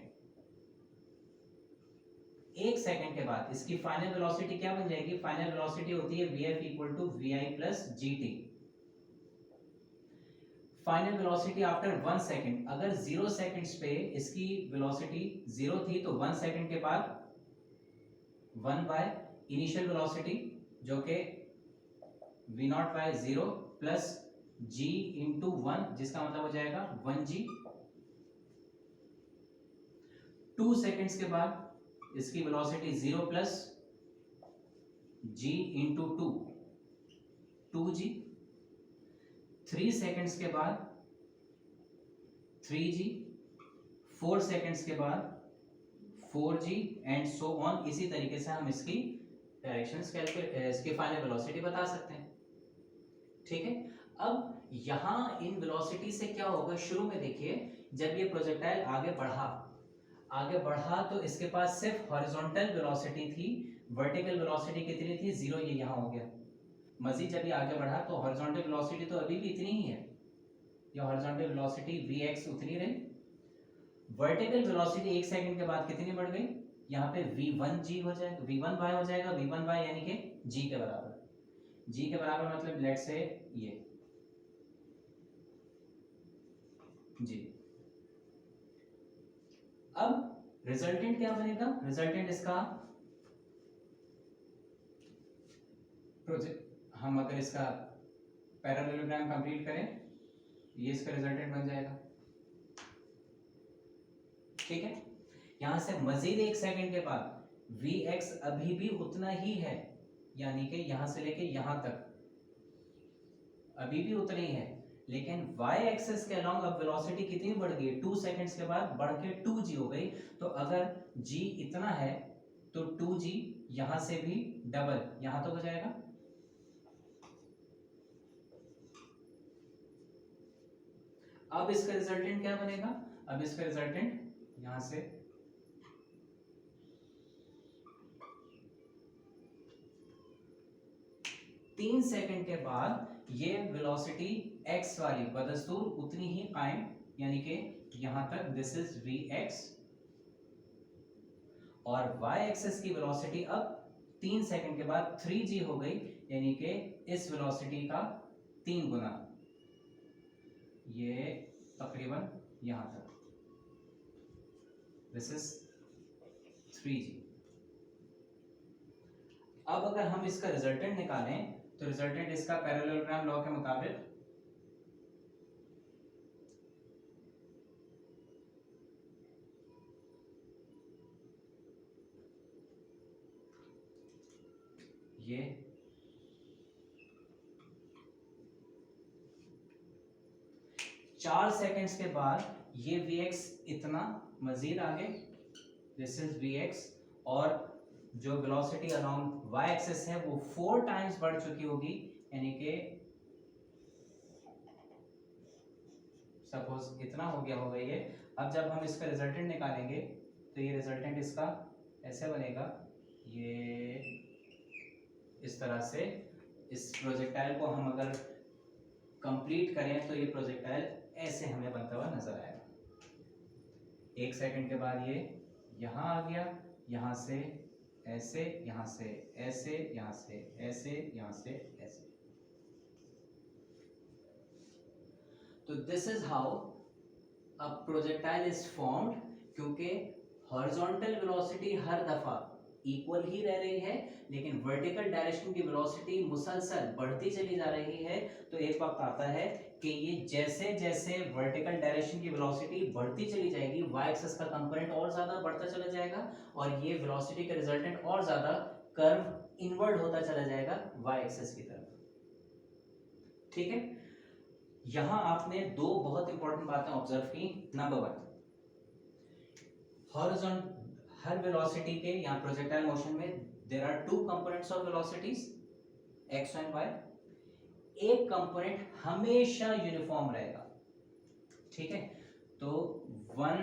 1 second के बाद इसकी फाइनल वेलोसिटी क्या बन जाएगी? फाइनल वेलोसिटी होती है vf equal to vi plus gt। Final velocity after 1 second, अगर 0 सेकंड्स पे इसकी वेलोसिटी 0 थी तो 1 सेकंड के बाद 1 बाय इनिशियल वेलोसिटी जो कि v naught by 0 plus g into 1, जिसका मतलब हो जाएगा 1g। 2 सेकंड्स के बाद इसकी velocity 0 plus g into 2, 2g। 3 seconds के बाद 3g, 4 सेकंड्स के बाद 4g एंड सो ऑन। इसी तरीके से हम इसकी डायरेक्शंस कैलकुलेट, इसकी फाइनल वेलोसिटी बता सकते हैं। ठीक है, अब यहां इन वेलोसिटी से क्या होगा? शुरू में देखिए, जब ये प्रोजेक्टाइल आगे बढ़ा तो इसके पास सिर्फ हॉरिजॉन्टल वेलोसिटी थी, वर्टिकल वेलोसिटी कितनी थी? 0। ये यहां हो गया। मजीद जब ये आगे बढ़ा तो हॉरिजॉन्टल वेलोसिटी तो अभी भी इतनी ही है, ये हॉरिजॉन्टल वेलोसिटी vx उतनी रही। वर्टिकल वेलोसिटी 1 सेकंड के बाद कितनी बढ़ गई? यहाँ पे v1g हो जाएगा, v1y हो जाएगा, v1y यानी कि g के बराबर। g के बराबर मतलब लेट्स से ये g। अब रिजल्टेंट क्या बनेगा? रिजल्टेंट इसका प्रोजेक्ट, हम अगर इसका पैरेललोग्राम कंप्लीट करें, ये इसका रिजल्टेंट बन जाएगा। ठीक है, यहां से मजीद 1 सेकंड के बाद vx अभी भी उतना ही है, यानी कि यहां से लेके यहां तक अभी भी उतना ही है, लेकिन y एक्सिस के अलोंग अब वेलोसिटी कितनी बढ़ गई? 2 सेकंड्स के बाद बढ़ के 2g हो गई। तो अगर g इतना है तो 2g यहां से भी डबल यहां तो हो जाएगा। अब इसका रिजल्टेंट क्या बनेगा? अब इसका रिजल्टेंट यहां से तीन सेकंड के बाद ये वेलोसिटी x वाली बदस्तूर उतनी ही कायम, यानी कि यहां तक दिस इज vx, और y एक्सिस की वेलोसिटी अब 3 सेकंड के बाद 3g हो गई, यानी कि इस वेलोसिटी का 3 गुना, ये तकरीबन यहां तक, दिस इज 3g। अब अगर हम इसका रिजल्टेंट निकालें तो रिजल्टेंट इसका पैरेललोग्राम लॉ के मुताबिक ये 4 सेकंड्स के बाद ये vx इतना मजीद आगे, दिस इज vx, और जो वेलोसिटी अलोंग y एक्सिस है वो 4 टाइम्स बढ़ चुकी होगी, यानी कि सपोज इतना हो गया होगा ये। अब जब हम इसका रिजल्टेंट निकालेंगे तो ये रिजल्टेंट इसका ऐसे बनेगा, ये इस तरह से। इस प्रोजेक्टाइल को हम अगर कंप्लीट करें तो ये प्रोजेक्टाइल ऐसे हमें बनता हुआ नजर आएगा। 1 सेकंड के बाद ये यहां आ गया, यहां से ऐसे, यहां से ऐसे, यहां से ऐसे, यहां से ऐसे। तो this is how a projectile is formed, क्योंकि हॉरिजॉन्टल वेलोसिटी हर दफा इक्वल ही रह रही है, लेकिन वर्टिकल डायरेक्शन की वेलोसिटी मुसलसल बढ़ती चली जा रही है। तो एक वक्त आता है कि ये जैसे जैसे वर्टिकल डायरेक्शन की वेलोसिटी बढ़ती चली जाएगी, y एक्सिस का कंपोनेंट और ज्यादा बढ़ता चला जाएगा, और ये वेलोसिटी का रिजल्टेंट और ज्यादा कर्व इनवर्ड होता चला जाएगा y एक्सिस की तरफ। ठीक है, यहां आपने दो बहुत इंपॉर्टेंट बातें ऑब्जर्व की। नंबर 1, हॉरिजॉन्टल हर वेलोसिटी के या प्रोजेक्टाइल मोशन में there are 2 components of velocities x and y। एक कंपोनेंट हमेशा यूनिफॉर्म रहेगा। ठीक है, तो 1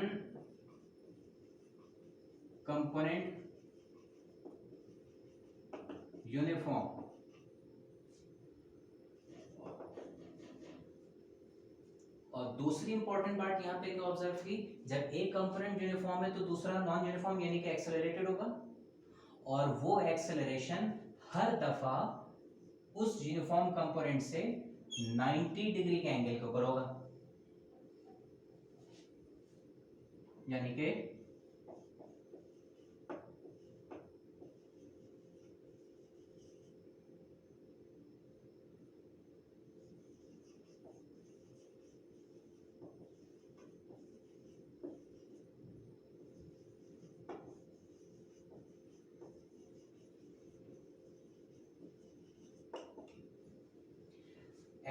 कंपोनेंट यूनिफॉर्म, और दूसरी इंपॉर्टेंट बात यहां पे क्या ऑब्जर्व की, जब एक कंपोनेंट यूनिफॉर्म है तो दूसरा नॉन यूनिफॉर्म यानी कि एक्सेलरेटेड होगा। और वो एक्सेलरेशन हर दफा उस यूनिफॉर्म कंपोनेंट से 90 डिग्री के एंगल के ऊपर होगा, यानी कि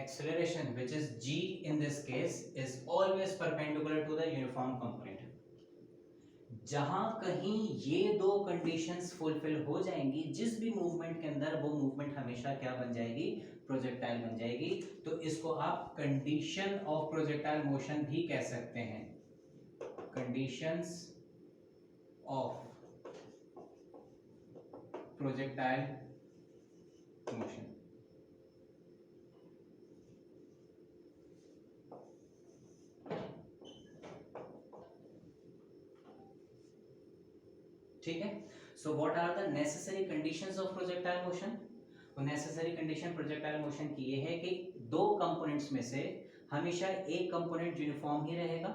acceleration which is g in this case is always perpendicular to the uniform component. जहां कहीं ये दो कंडीशंस फुलफिल हो जाएंगी, जिस भी मूवमेंट के अंदर, वो मूवमेंट हमेशा क्या बन जाएगी, प्रोजेक्टाइल बन जाएगी. तो इसको आप कंडीशन ऑफ प्रोजेक्टाइल मोशन भी कह सकते हैं, कंडीशंस ऑफ प्रोजेक्टाइल मोशन. ठीक है. So what are the necessary conditions of projectile motion? तो नेसेसरी कंडीशन प्रोजेक्टाइल मोशन की ये है कि दो कंपोनेंट्स में से हमेशा एक कंपोनेंट यूनिफॉर्म ही रहेगा,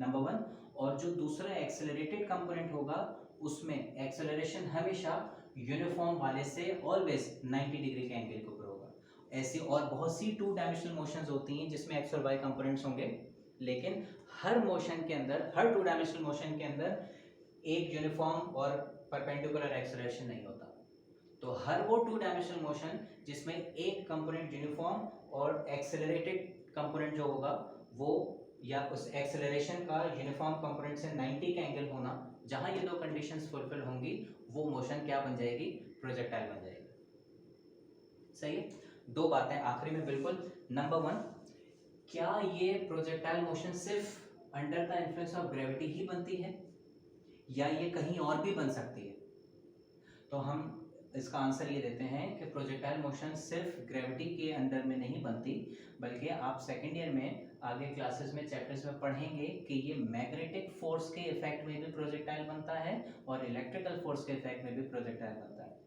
नंबर वन. और जो दूसरा एक्सेलरेटेड कंपोनेंट होगा उसमें एक्सेलरेशन हमेशा यूनिफॉर्म वाले से ऑलवेज 90 डिग्री के एंगल के ऊपर होगा. ऐसी और बहुत सी टू डायमेंशनल मोशंस होती हैं जिसमें एक्स और वाई कंपोनेंट्स होंगे, लेकिन हर मोशन के अंदर, हर टू डायमेंशनल मोशन के अंदर एक यूनिफॉर्म और परपेंडिकुलर एक्सेलरेशन नहीं होता. तो हर वो टू डायमेंशनल मोशन जिसमें एक कंपोनेंट यूनिफॉर्म और एक्सेलरेटेड कंपोनेंट जो होगा वो, या उस एक्सेलरेशन का यूनिफॉर्म कंपोनेंट से 90 का एंगल होना, जहां ये दो कंडीशंस फुलफिल होंगी वो मोशन क्या बन जाएगी, प्रोजेक्टाइल बन जाएगी. सही है. दो बातें आखिरी में बिल्कुल. नंबर वन, क्या ये प्रोजेक्टाइल मोशन सिर्फ under the influence of gravity ही बनती है या ये कहीं और भी बन सकती है? तो हम इसका आंसर ये देते हैं कि प्रोजेक्टाइल मोशन सिर्फ ग्रेविटी के अंडर में नहीं बनती, बल्कि आप सेकेंड ईयर में आगे क्लासेस में, चैप्टर्स में पढ़ेंगे कि ये मैग्नेटिक फोर्स के इफेक्ट में भी प्रोजेक्टाइल बनता है और इलेक्ट्रिकल फोर्स के इफेक्ट में भी प्रोजेक्टाइल बनता है.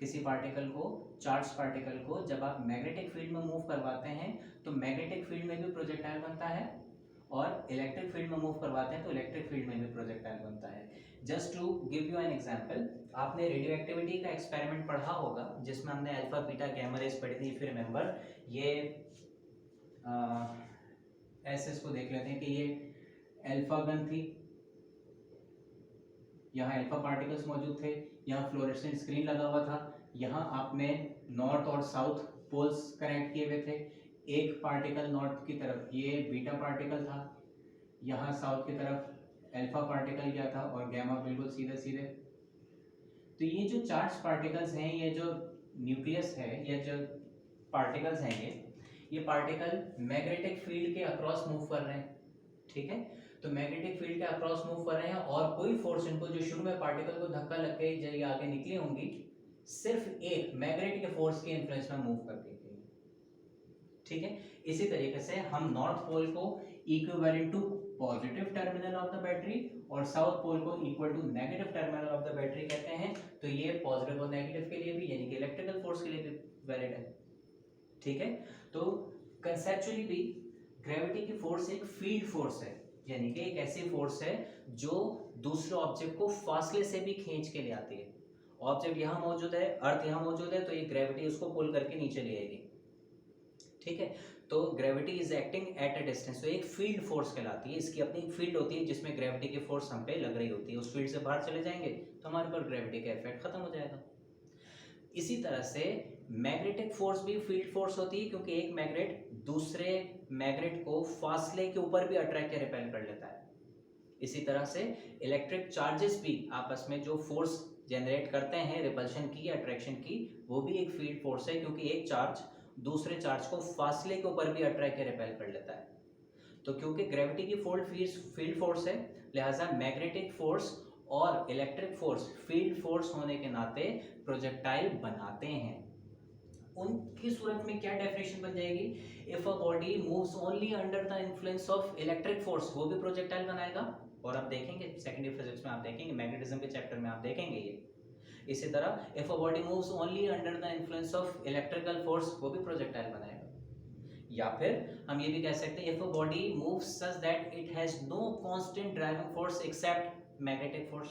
किसी पार्टिकल को, चार्ज पार्टिकल को जब आप मैग्नेटिक फील्ड में मूव करवाते हैं तो मैग्नेटिक फील्ड में भी प्रोजेक्टाइल बनता है, और इलेक्ट्रिक फील्ड में मूव करवाते हैं तो इलेक्ट्रिक फील्ड में भी प्रोजेक्टाइल बनता है. Just to give you an example, आपने रेडियो एक्टिविटी का एक्सपेरिमेंट पढ़ा होगा जिसमें हमने अल्फा बीटा गैमा रेस पढ़ी थी. फिर रिमेंबर ये ऐसे इसको देख लेते हैं कि ये अल्फा गन थी, यहाँ अल्फा पार्टिकल्स मौजूद थे, यहाँ फ्लोरेसेंट स्क्रीन लगा हुआ था, यहाँ आपने नॉर्थ और साउथ पोल्स कनेक्ट किए हुए थे. एक पार्टिकल नॉर्थ की तरफ ये बीटा पार्टिकल था, यहाँ साउथ की तरफ अल्फा पार्टिकल क्या था, और गैमा बिल्कुल सीधे सीधे. तो ये जो चार्ज पार्टिकल्स हैं, ये जो न्यूक्लियस है, ये जो पार्टिकल्स हैं, ये पार्टिकल मैग्नेटिक फील्ड के अक्रॉस मूव कर रहे हैं. ठीक है. तो मैग्नेटिक फील्ड के अक्रॉस मूव कर रहे हैं और कोई फोर्स इनको, जो शुरू में पार्टिकल को धक्का लग के जब ये आगे निकली होंगी, सिर्फ एक मैग्नेटिक फोर्स के इन्फ्लुएंस में मूव करती थी. ठीक है. इसी तरीके से हम नॉर्थ पोल को equivalent to positive terminal of the battery और साउथ पोल को equal to negative terminal of the battery कहते हैं. तो ये पॉजिटिव और नेगेटिव के लिए भी, यानी कि इलेक्ट्रिकल फोर्स के लिए भी वैलिड है. ठीक है. तो कंसेप्चुअली भी ग्रेविटी की फोर्स एक फील्ड फोर्स है, यानी कि एक ऐसी फोर्स है जो दूसरे ऑब्जेक्ट को फासले से भी खींच के ले आती है. ऑब्जेक्ट यहाँ मौजूद है, अर्थ यहाँ मौजूद है, तो ये ग्रेविटी उसको पुल करके नीचे ले आएगी. ठीक है. तो gravity is acting at a distance, तो एक फील्ड फोर्स कहलाती है. इसकी अपनी फील्ड होती है जिसमें ग्रेविटी की फोर्स हम पे लग रही होती है. उस फील्ड से बाहर चले जाएंगे तो हमारे पर ग्रेविटी का इफेक्ट खत्म हो जाएगा. इसी तरह से मैग्नेटिक फोर्स भी फील्ड फोर्स होती है, क्योंकि एक मैग्नेट दूसरे मैग्नेट को फासले के ऊपर भी अट्रैक्ट या रिपेल कर लेता है. इसी तरह से इलेक्ट्रिक चार्जेस भी आपस में जो फोर्स जनरेट करते हैं, रिपल्शन की या अट्रैक्शन की, वो भी एक फील्ड फोर्स है, क्योंकि एक चार्ज दूसरे चार्ज को फासले के ऊपर भी अट्रैक्ट या रिपेल कर लेता है. तो क्योंकि ग्रेविटी की फील्ड फोर्स है, लिहाजा मैग्नेटिक फोर्स और इलेक्ट्रिक फोर्स फील्ड फोर्स होने के नाते प्रोजेक्टाइल बनाते हैं. उनकी सूरत में क्या डेफिनेशन बन जाएगी? If a body moves only under the influence of electric force, वो भी प्रोजेक्टाइल बनाएगा. और आप देखेंगे सेकेंडरी फिजिक्स में, आप देखेंगे मैग्नेटिज्म के चैप्टर में आप देखेंगे ये इसी तरह if a body moves only under the influence of electrical force, वो भी प्रोजेक्टाइल बनाएगा। या फिर हम ये भी कह सकते हैं if a body moves such that it has no constant driving force except magnetic force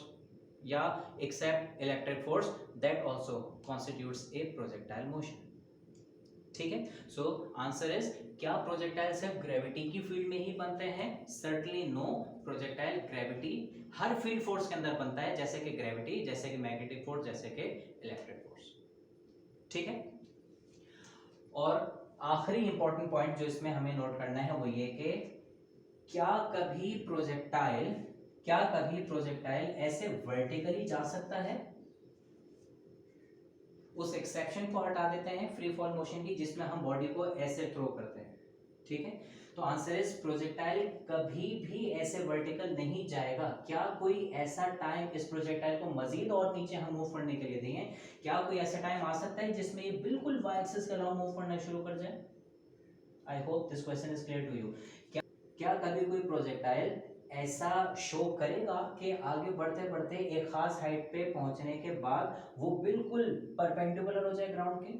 या except electric force, that also constitutes a projectile motion. ठीक है, सो आंसर इज, क्या प्रोजेक्टाइल सिर्फ ग्रेविटी की फील्ड में ही बनते हैं? सर्टनली नो, प्रोजेक्टाइल ग्रेविटी हर फील्ड फोर्स के अंदर बनता है, जैसे कि ग्रेविटी, जैसे कि मैग्नेटिक फोर्स, जैसे कि इलेक्ट्रिक फोर्स। ठीक है, और आखिरी इंपॉर्टेंट पॉइंट जो इसमें हमें नोट करना है वो ये कि क्या कभी प्रोजेक्टाइल ऐसे वर्टिकली जा सकता है? उस एक्सेप्शन को हटा देते हैं फ्री फॉल मोशन की, जिसमें हम बॉडी को ऐसे थ्रो करते हैं। ठीक है, तो आंसर इज प्रोजेक्टाइल कभी भी ऐसे वर्टिकल नहीं जाएगा। क्या कोई ऐसा टाइम इस प्रोजेक्टाइल को मजीद और नीचे हम मूव करने के लिए दें? क्या कोई ऐसा टाइम आ सकता है जिसमें ये बिल्कुल वाई एक्सिस के अलावा मूव करना शुरू कर जाए? I hope this question is clear to you. क्या कभी कोई प्रोजेक्टाइल ऐसा शो करेगा कि आगे बढ़ते बढ़ते एक खास हाइट पे पहुंचने के बाद वो बिल्कुल परपेंडिकुलर हो जाए ग्राउंड के,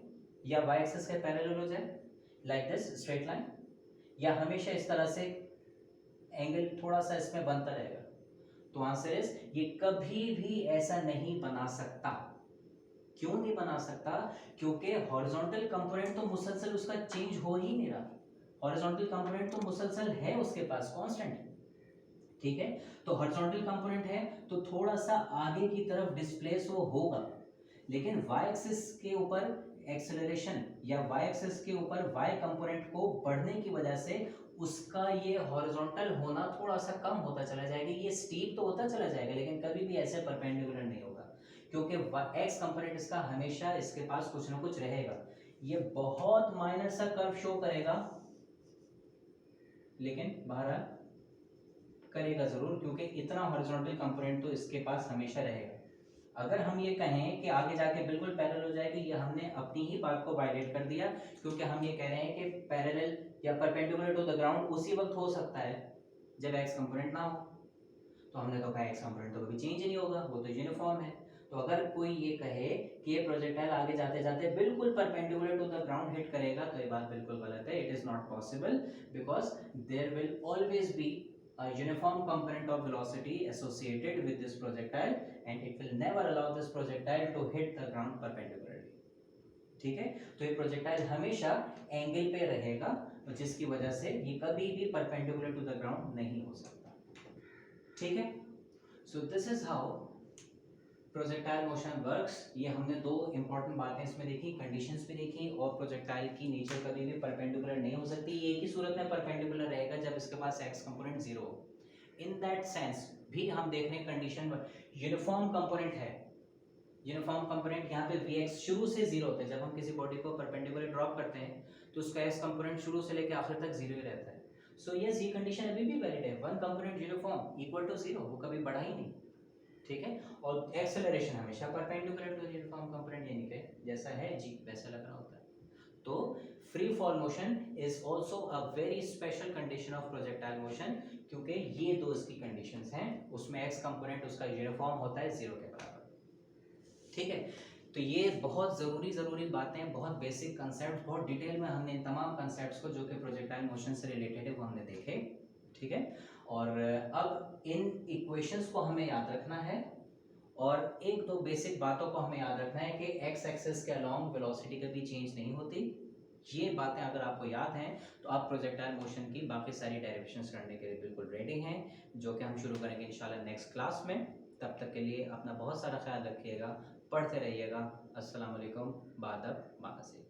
या वाई एक्सिस के पैरेलल हो जाए, लाइक दिस स्ट्रेट लाइन, या हमेशा इस तरह से एंगल थोड़ा सा इसमें बनता रहेगा? तो आंसर इज, ये कभी भी ऐसा नहीं बना सकता। क्यों नहीं बना सकता? क्योंकि हॉरिजॉन्टल कंपोनेंट तो मुसलसल उसका चेंज हो ही नहीं रहा। हॉरिजॉन्टल कंपोनेंट तो मुसलसल है उसके पास, कांस्टेंट। ठीक है, तो हॉरिजॉन्टल कंपोनेंट है तो थोड़ा सा आगे की तरफ डिस्प्लेस वो होगा, लेकिन वाई एक्सिस के ऊपर एक्सेलरेशन या वाई एक्सिस के ऊपर वाई कंपोनेंट को बढ़ने की वजह से उसका ये हॉरिजॉन्टल होना थोड़ा सा कम होता चला जाएगा। ये स्टीप तो होता चला जाएगा, लेकिन कभी भी ऐसे परपेंडिकुलर नहीं होगा, क्योंकि एक्स कंपोनेंट इसका हमेशा इसके पास कुछ ना कुछ रहेगा। ये बहुत माइनर सा कर्व शो करेगा, लेकिन बहरहाल करेगा जरूर, क्योंकि इतना हॉरिजॉन्टल कंपोनेंट तो इसके पास हमेशा रहेगा। अगर हम ये कहें कि आगे जाके बिल्कुल पैरेलल हो जाएगी, ये हमने अपनी ही बात को वायलेट कर दिया, क्योंकि हम ये कह रहे हैं कि पैरेलल या परपेंडिकुलर टू द ग्राउंड उसी वक्त हो सकता है जब एक्स कंपोनेंट ना हो। तो हमने तो कहा एक्स कंपोनेंट तो कभी चेंज नहीं होगा, वो तो यूनिफॉर्म है। तो अगर कोई ये कहे कि ये प्रोजेक्टाइल आगे जाते जाते बिल्कुल perpendicular to the ground hit करेगा, तो ये बात बिल्कुल गलत है। It is not possible, because there will always be a uniform component of velocity associated with this projectile, and it will never allow this projectile to hit the ground perpendicularly. ठीक है, तो ये प्रोजेक्टाइल हमेशा एंगल पे रहेगा, जिसकी वजह से ये कभी भी परपेंडिकुलर टू द ग्राउंड नहीं हो सकता। ठीक है, सो this is how projectile motion works. ये हमने दो इंपॉर्टेंट बातें इसमें देखी, कंडीशंस भी देखी, और प्रोजेक्टाइल की नेचर कभी भी परपेंडिकुलर नहीं हो सकती। ये एक ही सूरत में परपेंडिकुलर रहेगा जब इसके पास एक्स कंपोनेंट जीरो हो। इन दैट सेंस भी हम देख रहे हैं कंडीशन यूनिफॉर्म कंपोनेंट है। यूनिफॉर्म कंपोनेंट यहाँ पे वी एक्स शुरू से जीरो होता है। जब हम किसी बॉडी को परपेंडिकुलर ड्रॉप करते हैं तो उसका एक्स कंपोनेंट शुरू से लेकर आखिर तक जीरो ही रहता है। सो यस, ये कंडीशन अभी भी वैलिड है। One component uniform equal to zero, वो कभी बढ़ा ही नहीं। ठीक है, और एक्सेलरेशन हमेशा परपेंडिकुलर टू यूनिफॉर्म कंपोनेंट, यानी कि जैसा है जी वैसा लग रहा होता है। तो free fall motion is also a very special condition of projectile motion, क्योंकि ये दो इसकी कंडीशंस हैं, उसमें एक्स कंपोनेंट उसका यूनिफॉर्म होता है जीरो के बराबर। ठीक है, तो ये बहुत ज़रूरी बातें, बहुत बेसिक कंसेप्ट, बहुत डिटेल में हमने इन तमाम कंसेप्ट्स को जो कि प्रोजेक्टाइल मोशन से रिलेटेड है वो हमने देखे। ठीक है, और अब इन इक्वेशंस को हमें याद रखना है, और एक दो बेसिक बातों को हमें याद रखना है कि एक्स एक्सिस के अलोंग वेलोसिटी कभी चेंज नहीं होती। ये बातें अगर आपको याद हैं तो आप प्रोजेक्टाइल मोशन की बाकी सारी डेरिवेशंस करने के लिए बिल्कुल रेडी हैं, जो कि हम शुरू करेंगे इंशाल्लाह नेक्स्ट क्लास में। तब तक के लिए अपना बहुत सारा ख्याल रखिएगा, पढ़ते रहिएगा। अस्सलाम वालेकुम, बादब मानसी।